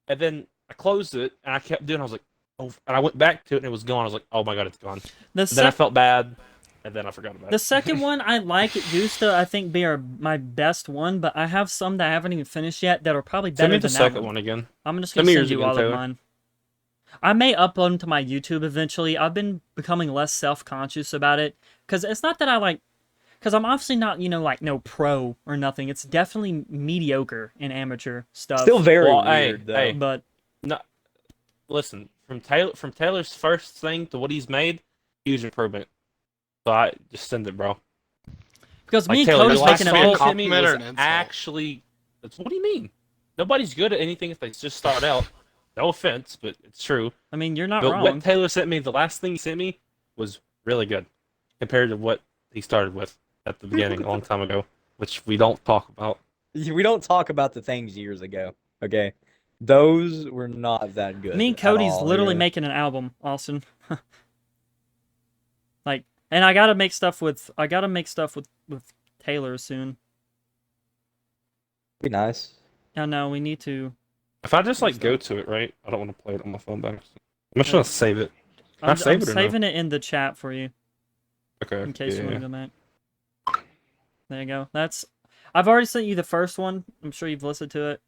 and then I closed it, and I kept doing. I was like, oh, and I went back to it, and it was gone. I was like, oh my god, it's gone. The Then I felt bad, and then I forgot about The it. second one I like. It used to, I think, be my best one, but I have some that I haven't even finished yet that are probably better Send me than the that second one. one again. I'm just Send gonna me send yours you again, all of Taylor. mine. I may upload them to my YouTube eventually. I've been becoming less self-conscious about it because it's not that I like. Because I'm obviously not, like no pro or nothing. It's definitely mediocre and amateur stuff. Still very Well, weird though. hey. But No, listen. From Taylor's first thing to what he's made, huge improvement. So I just send it, bro. because Like me and Taylor, Cody's your last making a song be a whole. you sent me compliment or was an insult? actually. What do you mean? Nobody's good at anything if they just start out. No offense, but it's true. I mean, you're not But wrong. what Taylor sent me, the last thing he sent me, was really good compared to what he started with at the beginning a long time ago, which we don't talk about. We don't talk about the things years ago. Okay, those were not that good. Me and at Cody's all, literally really. making an album, Austin. Like, and I gotta make stuff with Taylor soon. Be nice. I know we need to. If I just like go to it, right? I don't want to play it on my phone back. I'm just gonna save it. Can I I'm save it or no? saving it in the chat for you Okay. in case you yeah, want to go back. There you go. I've already sent you the first one. I'm sure you've listened to it.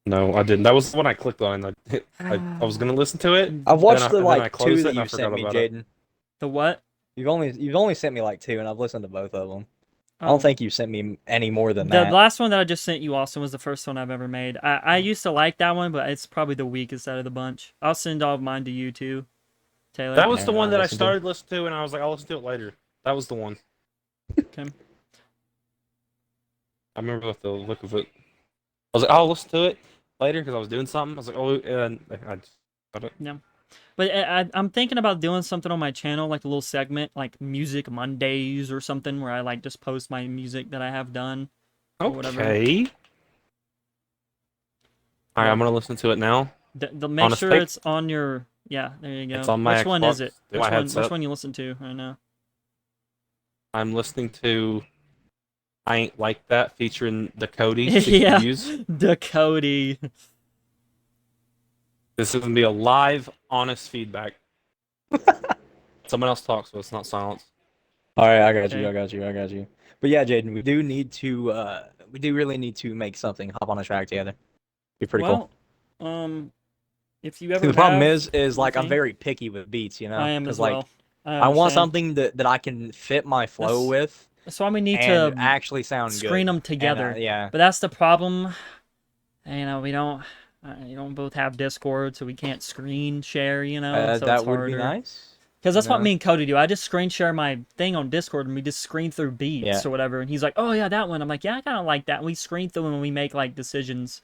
No, I didn't. That was the one I clicked on. And I was gonna listen to it. I've watched and the then I like closed two it that and I you sent forgot me, about it. Jaden. The what? You've only sent me like 2, and I've listened to both of them. I Oh. don't think you sent me any more than The that. last one that I just sent you, Austin, was the first one I've ever made. I used to like that one, but it's probably the weakest out of the bunch. I'll send all of mine to you too, Taylor. That was Yeah, the one I'll that I listen to it. started listening to, and I was like, I'll listen to it later. That was the one. That I started listening to, and I was like, I'll listen to it later. That was the one. That I started listening to, and I was like, I'll listen to it later. That was the one. I remember with the look of it. I was like, I'll listen to it later because I was doing something. I was like, oh, and I just got it. But I'm thinking about doing something on my channel, like a little segment, like Music Mondays or something, where I like just post my music that I have done. Or whatever. Okay. All right, I'm gonna listen to it now. Make Honest sure take? it's on your. Yeah, there you go. It's on my Which one is Xbox, it? my Which one? headset. Which one you listen to right now? I'm listening to I Ain't Like That featuring the Cody. 60 Yeah, views. the Cody. This is gonna be a live, honest feedback. Someone else talks, so it's not silence. All right, I got Okay. you. I got you. I got you. But yeah, Jaden, we do need to. We do really need to make something. Hop on a track together. Be pretty cool. If you ever The problem have is like I'm anything- very picky with beats, you know. I am 'Cause, as like, well. I want understand. something that I can fit my flow with That's why we need and to actually sound screen good. them together. Yeah. But that's the problem. We don't. You don't both have Discord, so we can't screen share. So That it's would be harder. nice. Because that's what No. me and Cody do. I just screen share my thing on Discord, and we just screen through beats Yeah. or whatever. And he's like, "Oh yeah, that one." I'm like, "Yeah, I kind of like that." And we screen through them and we make like decisions.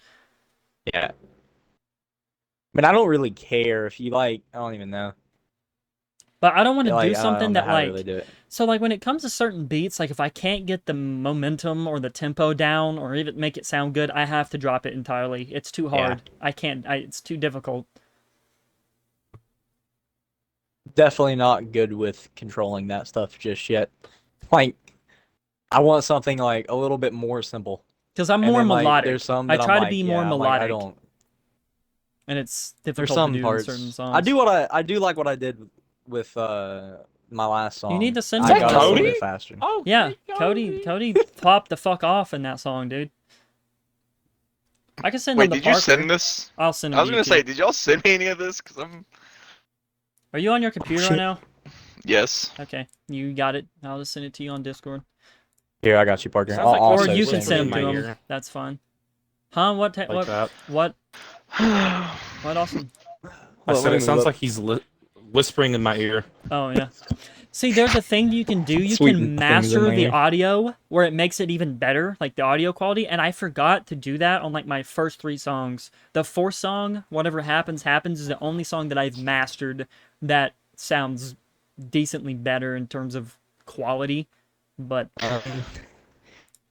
Yeah. I mean, I don't really care if you like. I don't even know. But I don't want to Like, do I something don't know that how to like. really do it. So like when it comes to certain beats, like if I can't get the momentum or the tempo down or even make it sound good, I have to drop it entirely. It's too hard. I can't. It's too difficult. Definitely not good with controlling that stuff just yet. Like, I want something like a little bit more simple. Because I'm And more then, like, melodic. there's some I that I'm try to like, be yeah, more I'm melodic. like, I don't. And it's There's difficult to some do in parts. certain songs. I do like what I did with my last song. You need to send Is me I that got a little Cody? bit faster. Oh, Yeah, hey, Cody popped the fuck off in that song, dude. I can send Wait, them to did you Parker. send this? I'll send them I was to gonna you say, too. did y'all send me any of this? Cause I'm. Are you on your computer right shit. now? Yes. Okay, you got it. I'll just send it to you on Discord. Here, I got you, Parker. Sounds I'll like Or also you can send send them you. to my him. ear. That's fine. Huh? What? Like that. What? What? Awesome. I said it sounds look. like he's whispering in my ear. Oh yeah. See, there's a thing you can do. You Sweet can things in master my the ear. audio where it makes it even better, like the audio quality. And I forgot to do that on like my first 3 songs. The 4th song, Whatever Happens, Happens, is the only song that I've mastered that sounds decently better in terms of quality. But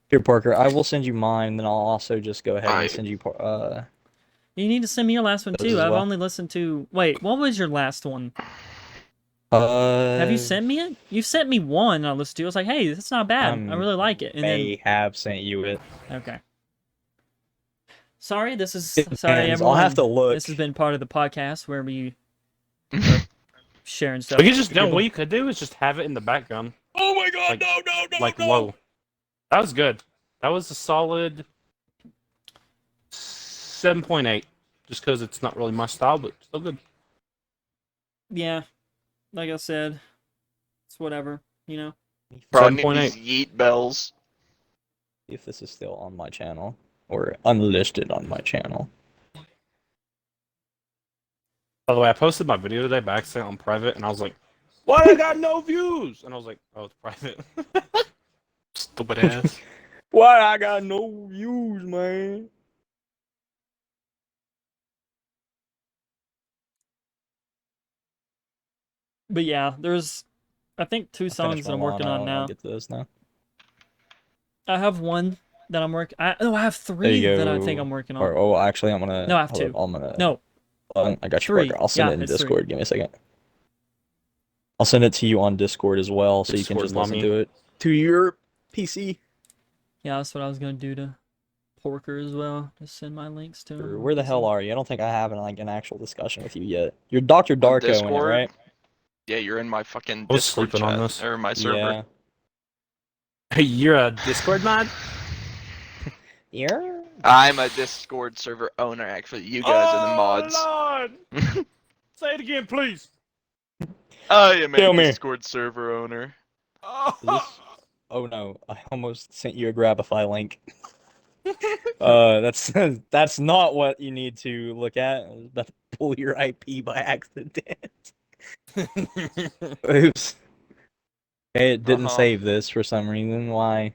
Here, Parker. I will send you mine, then I'll also just go ahead and Alright. send you you need to send me your last one those too. as I've well. only listened to. Wait, what was your last one? Have Have you sent me it? You sent me one. I listened to. I was like, hey, that's not bad. I really like it. And may have sent you it. then okay. Sorry, this is It sorry depends. everyone. I'll have to look. This has been part of the podcast where we are sharing stuff. We could just, what you could do is just have it in the background. Oh my God! Like- no! Like low. That was good. That was a solid 7.8. Just because it's not really my style, but still good. Yeah, like I said, it's whatever. Bro, I need 7.8. these yeet bells. If this is still on my channel or unlisted on my channel. By the way, I posted my video today by accident on private, and I was like, "Why I got no views?" And I was like, "Oh, it's private." Stupid ass. Why I got no views, man? But yeah, there's I think 2 songs that I'm working on now. I'll get to this now. I have one that I'm working. I have There 3 you that I go. think I'm working on. Or actually, I'm gonna. No, I have hold 2. up, I'm gonna. No, I got you, 3. Parker. I'll send Yeah, it in it's 3. Discord. Give me a second. I'll send it to you on Discord as well, so you can Discord, just listen mommy. to it to your PC. Yeah, that's what I was gonna do to Porker as well. Just send my links to him. Or where the hell are you? I don't think I have an actual discussion with you yet. You're Dr. Darko in it, Discord? right? Yeah, you're in my fucking I was Discord sleeping on chat this. or my server. Yeah. Hey, you're a Discord mod? Yeah. I'm a Discord server owner. Actually, you guys are the mods. Lord! Say it again, please. I am Tell a me. Discord server owner. Oh no! I almost sent you a Grabify link. That's not what you need to look at. I was about to pull your IP by accident. Oops. Hey, it didn't Uh-huh. save this for some reason. Why?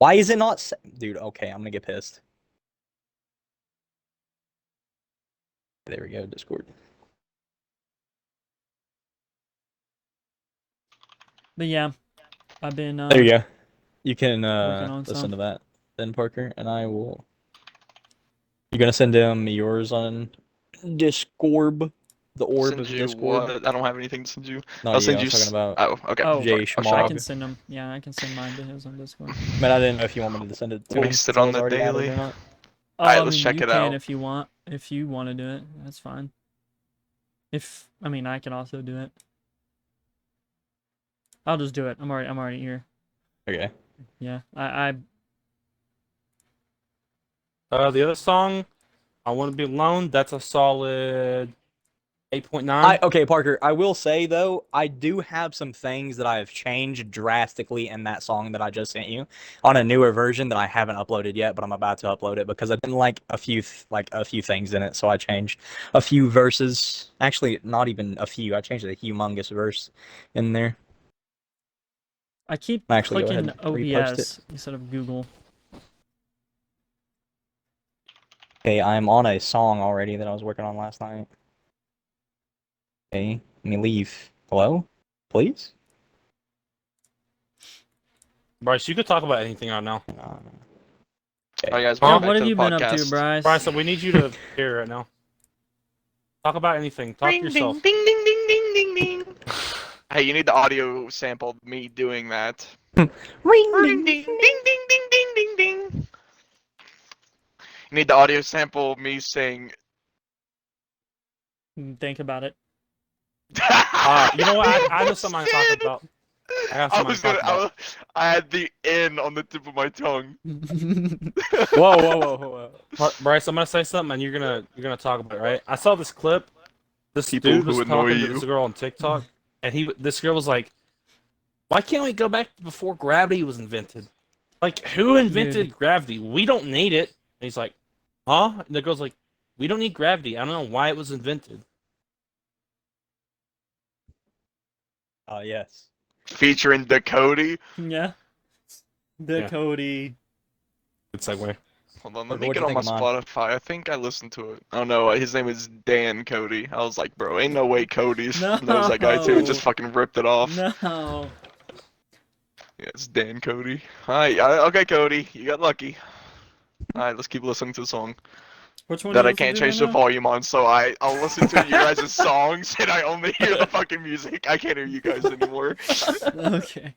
Why is it not? Dude, okay, I'm gonna get pissed. There we go, Discord. But yeah, I've been There you go. You can working on listen some. to that then, Parker, and I will. You're gonna send him yours on Discord, the orb Send of you Discord. what? I don't have anything to send you. Not I'll you. send I you. was talking about. Oh, okay. Oh, Jay Fuck, I Schmog. can send them. Yeah, I can send mine to his on Discord. Man, I didn't know if you want me to send it to him Waste since it I on was the already added daily. or not. Oh, Alright, I let's mean, check you it can out. if you want. If you want to do it, that's fine. I mean, I can also do it. I'll just do it. I'm already here. Okay. Yeah, The other song, I Want to Be Alone, that's a solid 8.9. Okay, Parker. I will say though, I do have some things that I have changed drastically in that song that I just sent you on a newer version that I haven't uploaded yet, but I'm about to upload it because I didn't like a few things in it, so I changed a few verses. Actually, not even a few. I changed a humongous verse in there. I keep I'll actually go ahead clicking and repost it. OBS instead of Google. Okay, I'm on a song already that I was working on last night. Okay, let me leave. Hello? Please? Bryce, you could talk about anything right now. Alright, guys, Huh? Yeah, welcome back what to have the you been up to, podcast. Bryce? Bryce, we need you to hear right now. Talk about anything. Talk to Ring, yourself. ding, ding, ding, ding, ding, ding, ding. Hey, you need the audio sample of me doing that. Ring Ring, ding. ding, ding, ding, ding, ding, ding, ding. You need the audio sample of me saying. Think about it. You know what? I know something I can talk Shit. about. I got I something was to talk gonna. about. I had the N on the tip of my tongue. Whoa. Bryce, I'm gonna say something, and you're gonna talk about it, right? I saw this clip. This People dude who was annoy talking to you. this girl on TikTok, and this girl was like, "Why can't we go back to before gravity was invented? Like, who invented gravity? We don't need it." And he's like, "Huh?" And the girl's like, "We don't need gravity. I don't know why it was invented." Yes. Featuring Dakota. Yeah. Yeah. Cody. Good segue. Hold on, let What'd me you get on think my of mine? Spotify. I think I listened to it. Oh no, his name is Dan Cody. I was like, bro, ain't no way Cody knows that guy too. Just fucking ripped it off. No. Yeah, it's Dan Cody. Hi, okay, Cody, you got lucky. Alright, let's keep listening to the song. Which one That you I listen can't to right change the now? volume on, so I'll listen to your guys' songs and I only hear the fucking music. I can't hear you guys anymore. Okay.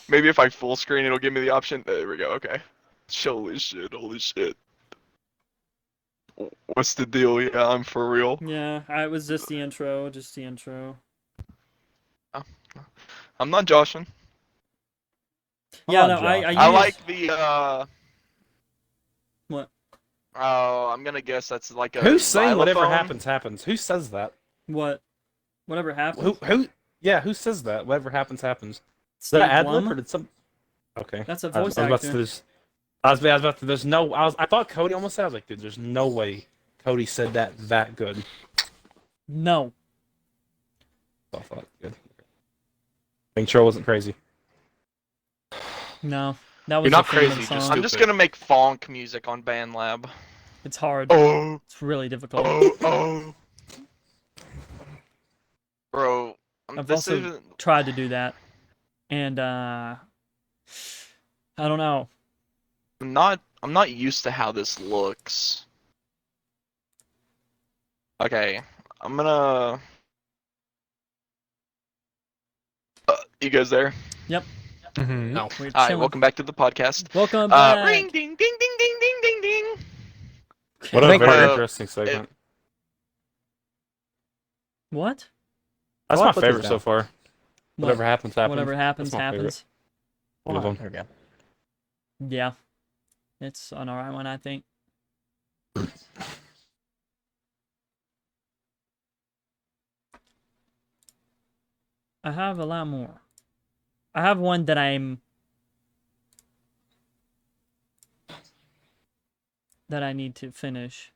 Maybe if I full screen, it'll give me the option. There we go. Okay. Holy shit! Holy shit! What's the deal? Yeah, I'm for real. Yeah, I was just the intro, I'm not joshing. Yeah, I'm no, not I Josh. I use like the what? Oh, I'm gonna guess that's like a Who's saying whatever xylophone. happens happens? Who says that? What? Whatever happens. Who? Yeah, who says that? Whatever happens happens. Steve Did I ad lib Blum? or did some? Okay. That's a I voice was about to. actor. I was about to. There's no. I thought Cody almost said. I was like, dude, there's no way Cody said that good. No. So I thought good. Making sure I wasn't crazy. No. That was You're not the theme of crazy, the just song. I'm just stupid. gonna make funk music on BandLab. It's hard. Oh, It's really difficult. oh. Bro, I've this also isn't. tried to do that. And I don't know. I'm not used to how this looks. Okay, I'm gonna. You guys there? Mm-hmm. No. We're Alright, chilling. welcome back to the podcast. Welcome back. Ring ding ding ding ding ding ding ding. What a think very we're- interesting segment. What? That's Well, my I put this favorite so down. far. Whatever happens, happens. Whatever happens, That's my favorite. happens. Good one. There we go. Yeah. It's an alright one, I think. I have a lot more. I have one that I need to finish.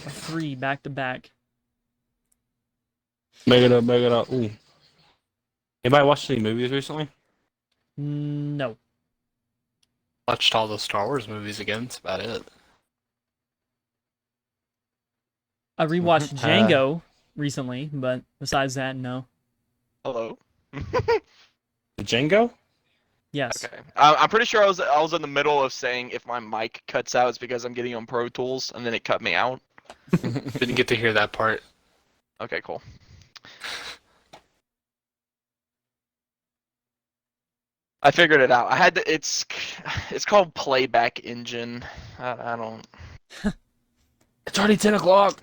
A 3 back to back. Make it up, make it up. Ooh. Anybody watched any movies recently? No. Watched all the Star Wars movies again. That's about it. I rewatched Mhm. Django recently, but besides that, no. Hello. Django? Yes. Okay. I'm pretty sure I was in the middle of saying if my mic cuts out, it's because I'm getting on Pro Tools, and then it cut me out. Didn't get to hear that part. Okay, cool. I figured it out. I had to. It's called Playback Engine. I don't. It's already 10 o'clock.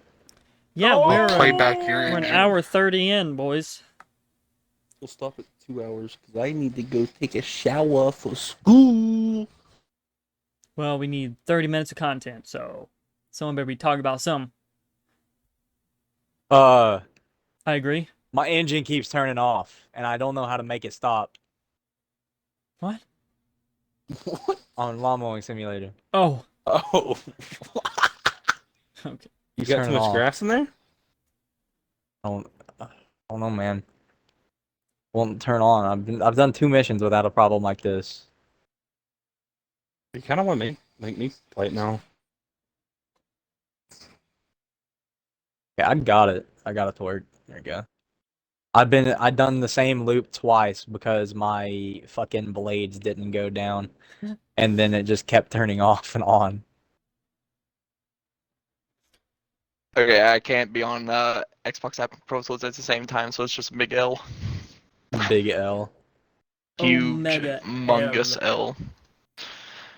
Yeah, Oh! we're Play back your we're an engine. hour 30 in, boys. We'll stop at 2 hours because I need to go take a shower for school. Well, we need 30 minutes of content, so someone better be talking about something. I agree. My engine keeps turning off, and I don't know how to make it stop What? What? on Lawn Mowing Simulator. Oh, Oh. okay. You Keeps got too turning much off. grass in there? I don't know, man. Won't turn on. I've done 2 missions without a problem like this. You kind of want to make me play it now. Yeah, I got it. I got it to work. There you go. I've done the same loop twice because my fucking blades didn't go down, and then it just kept turning off and on. Okay, I can't be on Xbox app and Pro Tools at the same time, so it's just a big L. Big L. Huge, Omega humongous L. L.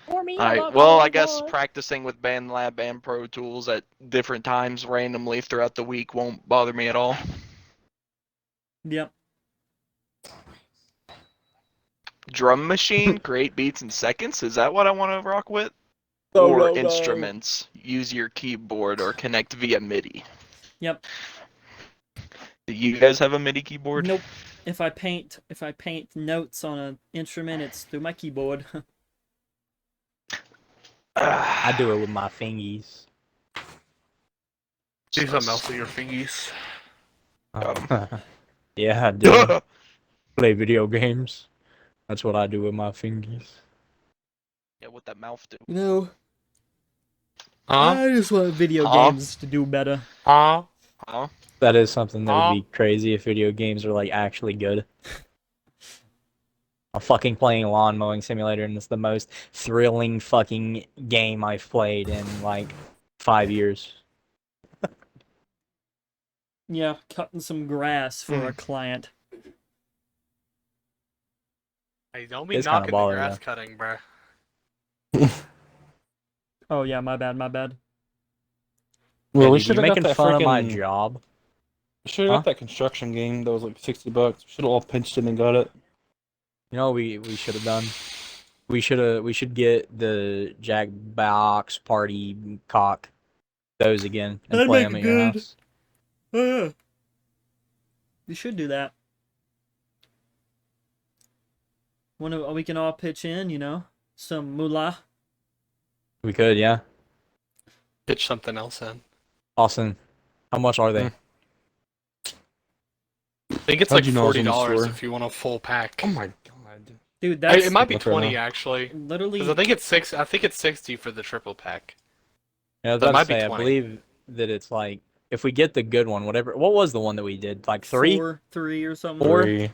Alright, well, I guess practicing with BandLab and Pro Tools at different times randomly throughout the week won't bother me at all. Yep. Drum machine, create beats in seconds? Is that what I want to rock with? No, Or no, no. instruments, use your keyboard or connect via MIDI? Yep. Do you guys have a MIDI keyboard? Nope. If I paint notes on an instrument, it's through my keyboard. I do it with my fingies. Do something else with your fingies. Yeah, I do. Play video games. That's what I do with my fingies. Yeah, what that mouth do? No. Huh? I just want video Huh? games to do better. Huh? Huh? That is something that would be crazy if video games are like actually good. I'm fucking playing Lawn Mowing Simulator, and it's the most thrilling fucking game I've played in like 5 years. Yeah, cutting some grass for a client. Hey, don't be It's kinda knocking the baller, grass though. cutting, bruh. Oh yeah, my bad, my bad. Well, Hey, we dude, should you have got making that fun of my freaking. job? We should have got that construction game that was like $60. Should have all pinched in and got it. You know what we should have done? We should get the Jackbox Party Cock those again and That'd play make them it at your good. house. Oh, yeah. We should do that. We can all pitch in, you know, some moolah. We could, yeah. Pitch something else in. Austin, how much are they? I think it's How'd like you know I was in the $40 store? if you want a full pack. Oh my god. Dude, that's It might be Look right 20 now. actually. literally. Because I think it's 6. I think it's 60 for the triple pack. Yeah, I was That about might to be say, I 20. believe that it's like if we get the good one, whatever. What was the one that we did? Like 3? 4-3 or something. Four? 3.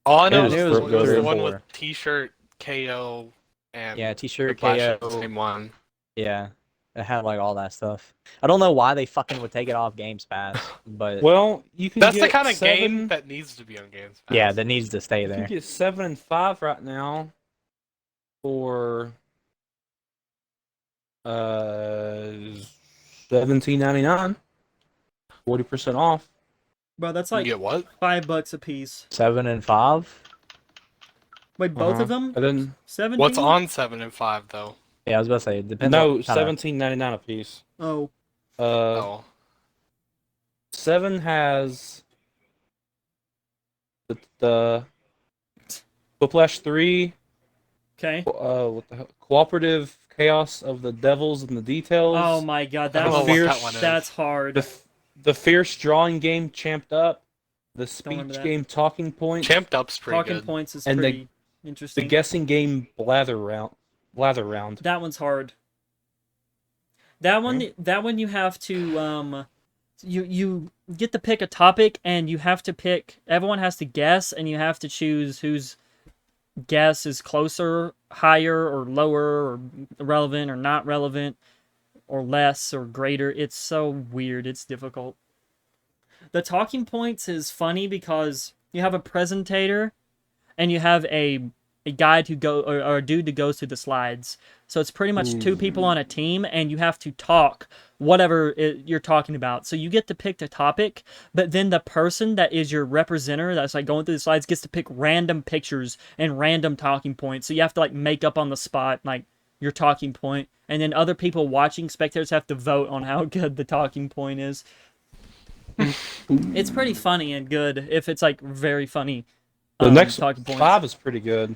All I It know was is it was it was the three or one four. with T-shirt, KO, and Yeah, T-shirt, Whiplash is KO. the same one. Yeah, it had like all that stuff. I don't know why they fucking would take it off Games Pass, but Well, you can That's get the kind of 7, game that needs to be on Games Pass. yeah, that needs to stay You can there. get 7 and 5 right now for $17.99. 40% off. Bro, that's You like get what? $5 a piece. 7 and 5. Wait, both of them? And then 17? What's on 7 and 5 though? Yeah, I was about to say it depends. no, on kinda- $17.99 a piece. Oh, Oh, 7 has the Whiplash 3, okay. what the hell? Cooperative Chaos of the Devils and the Details. Oh my god, I don't that's know what that one is. that's hard. The Fierce Drawing Game Champed Up. remember speech that. game Talking Points, Champed Up's pretty Talking good. points is And the- pretty the interesting. guessing game Blather Round. That one's hard. That one you have to you get to pick a topic and you have to pick. Everyone has to guess and you have to choose whose guess is closer, higher or lower, or relevant or not relevant, or less or greater. It's so weird. It's difficult. The talking points is funny because you have a presentator and you have a guide who go or a dude who goes through the slides. So it's pretty much two people on a team, and you have to talk whatever you're talking about. So you get to pick the topic, but then the person that is your representative that's like going through the slides gets to pick random pictures and random talking points. So you have to like make up on the spot like your talking point, and then other people watching, spectators, have to vote on how good the talking point is. It's pretty funny and good if it's like very funny. The next talking points. 5 is pretty good.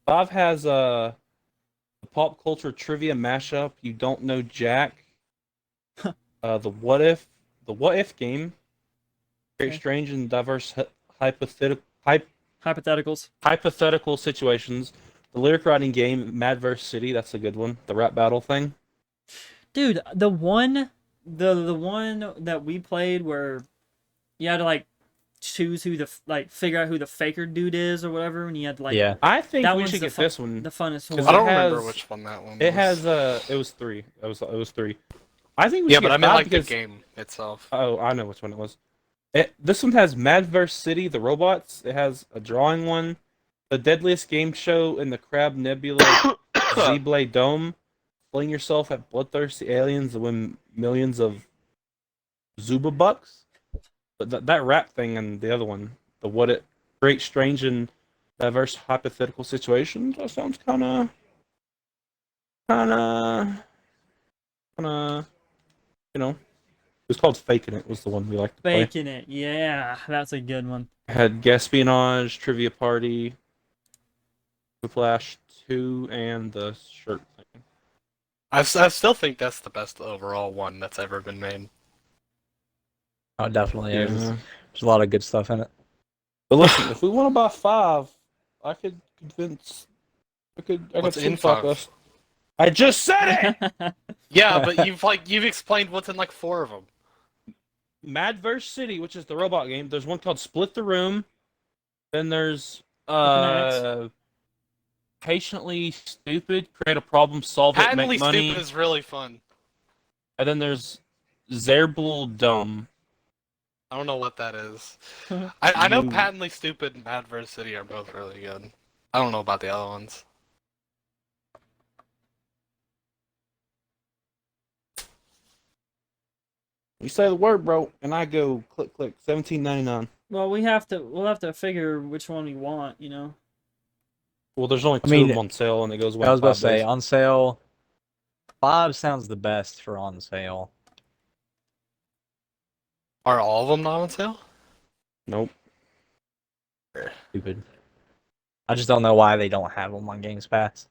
5 has a pop culture trivia mashup. You don't know Jack. The what if game. Very Okay. strange and diverse hypothetical situations. The lyric writing game Mad vs City. That's a good one. The rap battle thing. Dude, the one that we played where you had to like choose who figure out who the faker dude is or whatever, and you had to like Yeah. I think that we one's should the get this one. the funnest Because one. I don't it remember has- which one that one was. It has it was 3. It was 3. I think we Yeah, should but get I meant 5 like because the game itself. oh, I know which one it was. This one has Mad vs City, the robots. It has a drawing one, the deadliest game show in the Crab Nebula Z-Blade Dome. Fling yourself at bloodthirsty aliens to win millions of Zuba bucks. But that rap thing and the other one, the great, strange, and diverse hypothetical situations. That sounds kind of, you know. It was called Faking It. Was the one we liked to play. Faking it, yeah, that's a good one. Had Gaspionage, Trivia Party, Flash 2, and the shirt thing. I still think that's the best overall one that's ever been made. Oh, it definitely is. Yeah. There's a lot of good stuff in it. But listen, if we want to buy 5, I could convince. I could What's in sleep talk 5? us. I just said it. Yeah, but you've explained what's in like 4 of them. Mad vs City, which is the robot game. There's one called Split the Room. Then there's Weapon Patiently Stupid, create a problem, solve it, Patently make money. Stupid is really fun. And then there's Zerbal Dome. I don't know what that is. I know You- Patently Stupid and Mad vs City are both really good. I don't know about the other ones. You say the word, bro, and I go click click. $17.99. Well, we'll have to figure which one we want, you know. Well, there's only 2 I mean, of them on sale, and it goes away. I was in about to 5 say days. on sale. 5 sounds the best for on sale. Are all of them not on sale? Nope. Stupid. I just don't know why they don't have them on Games Pass,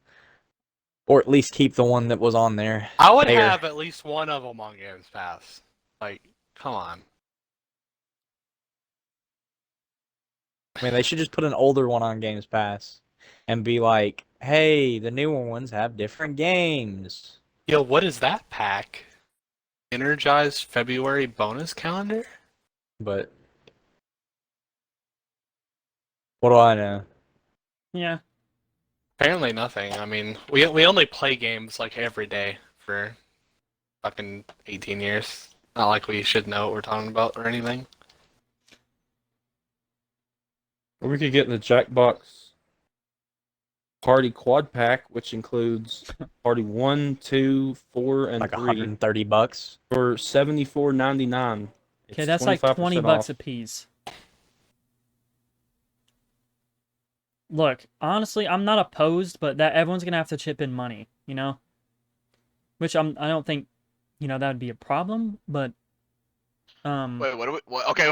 or at least keep the one that was on there. I would There. have at least one of them on Games Pass. Like, come on. I mean, they should just put an older one on Games Pass, and be like, "Hey, the newer ones have different games." Yo, what is that pack? Energized February bonus calendar? But what do I know? Yeah. Apparently nothing. I mean, we only play games like every day for fucking 18 years. Not like we should know what we're talking about or anything. Or we could get the Jackbox Party Quad Pack, which includes Party 1, 2, 4, and Like 3 $130. for $74.99. Okay, that's like 20 bucks a piece. Look, honestly, I'm not opposed, but that everyone's gonna have to chip in money, you know? Which I don't think, that would be a problem, but Wait, what? Okay,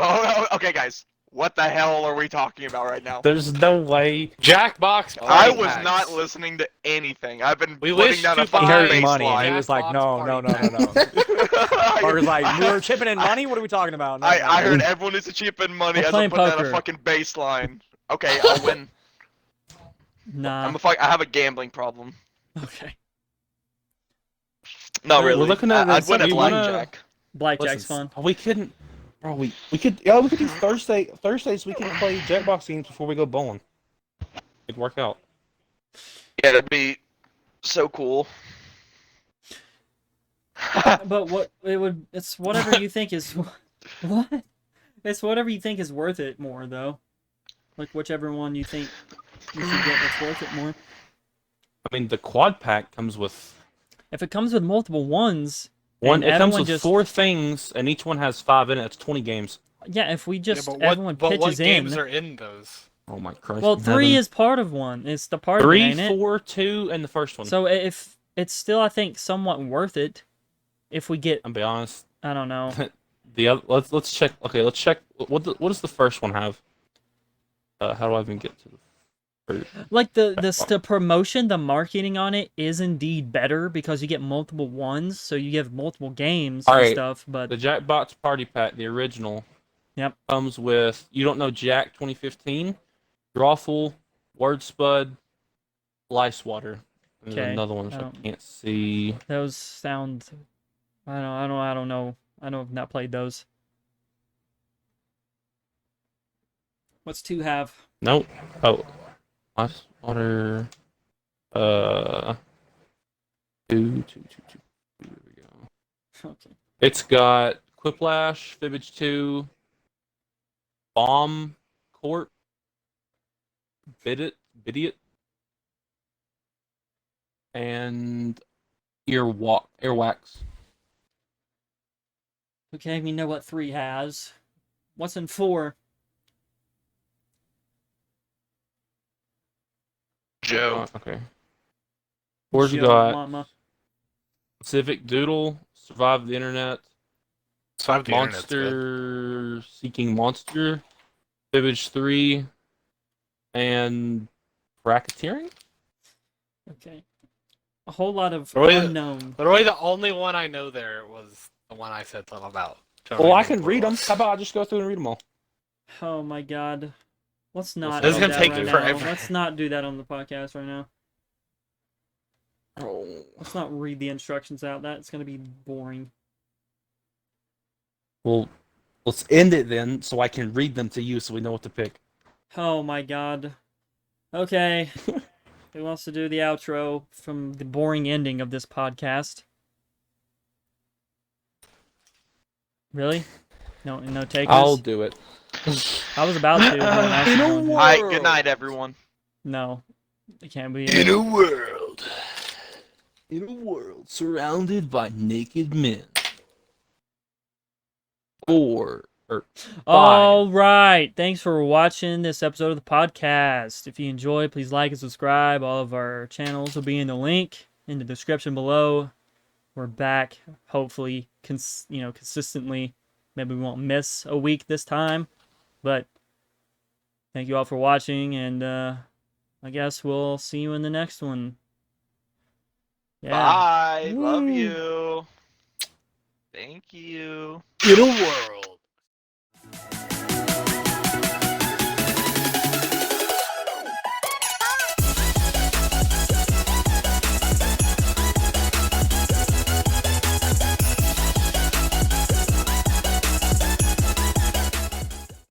okay, guys. What the hell are we talking about right now? There's no way. Jackbox I party was packs. not listening to anything. I've been We putting wish down to a He fucking buy heard money, and he baseline. was like, Jackbox no, party no, no, no, no. Parker's like, we I, were chipping in money? What are we talking about? No, no, I no. heard everyone needs to chip in money We're as I'm playing putting down a poker. fucking baseline. Okay, I'll win. Nah. I have a gambling problem. Okay. Not We're really. looking at I'd this, win at we wanna- blackjack. Blackjack's fun. We couldn't. Bro, we could. Yeah, we could do Thursday. Thursdays we can play Jackbox games before we go bowling. It'd work out. Yeah, that'd be so cool. But it's whatever you think is what? It's whatever you think is worth it more though. Like whichever one you think you should get that's worth it more. I mean, the quad pack comes with If it comes with multiple ones, one. and It comes everyone with just 4 things, and each one has 5 in it. It's 20 games. yeah, if we just Yeah, everyone but what pitches games in. are in those? Oh my Christ! Well, in 3 heaven. is part of one. It's the part of it, 3, ain't it? 4, 2, and the first one. So if it's still, I think, somewhat worth it. If we get, I'll be honest. I don't know. The other, let's check. Okay, let's check. What does the first one have? How do I even get to the? Like the promotion, the marketing on it is indeed better because you get multiple ones, so you get multiple games and Alright, stuff. But The Jackbox Party Pack, the original. Yep. Comes with You Don't Know Jack 2015, Drawful, Word Spud, Lice Water. There's Okay, another one which I I don't- can't see. those sound, I don't know. I know I've not played those. What's 2 have? Nope. Oh, Lice Water. Two. There we go. Okay. It's got Quiplash, Fibbage 2, Bomb Court, Bidiot, and Earwax. Okay, we know what 3 has. What's in 4? Joe. Okay. Four's Joe got Mama. Civic Doodle, Survive the Internet, Survive the Internet's good. Monster Seeking Monster, Fibbage 3, and Bracketeering? Okay. A whole lot of Really? unknown. Literally, the only one I know there was the one I said something about. Well, I can read them. How about I just go through and read them all? Oh my god. Let's not This do is gonna that take right now. forever. Let's not do that on the podcast right now. Oh. Let's not read the instructions out. That's gonna be boring. Well, let's end it then so I can read them to you so we know what to pick. Oh my god. Okay. Who wants to do the outro from the boring ending of this podcast? Really? No takers? I'll do it. I was about to. but I'm actually going to. Alright, good night, everyone. No. It can't be. In a world surrounded by naked men. 4 or 5. All right. Thanks for watching this episode of the podcast. If you enjoyed, please like and subscribe. All of our channels will be in the link in the description below. We're back, hopefully, consistently. Maybe we won't miss a week this time, but thank you all for watching, and I guess we'll see you in the next one. Yeah. Bye. Love Woo. you. Thank you. In a world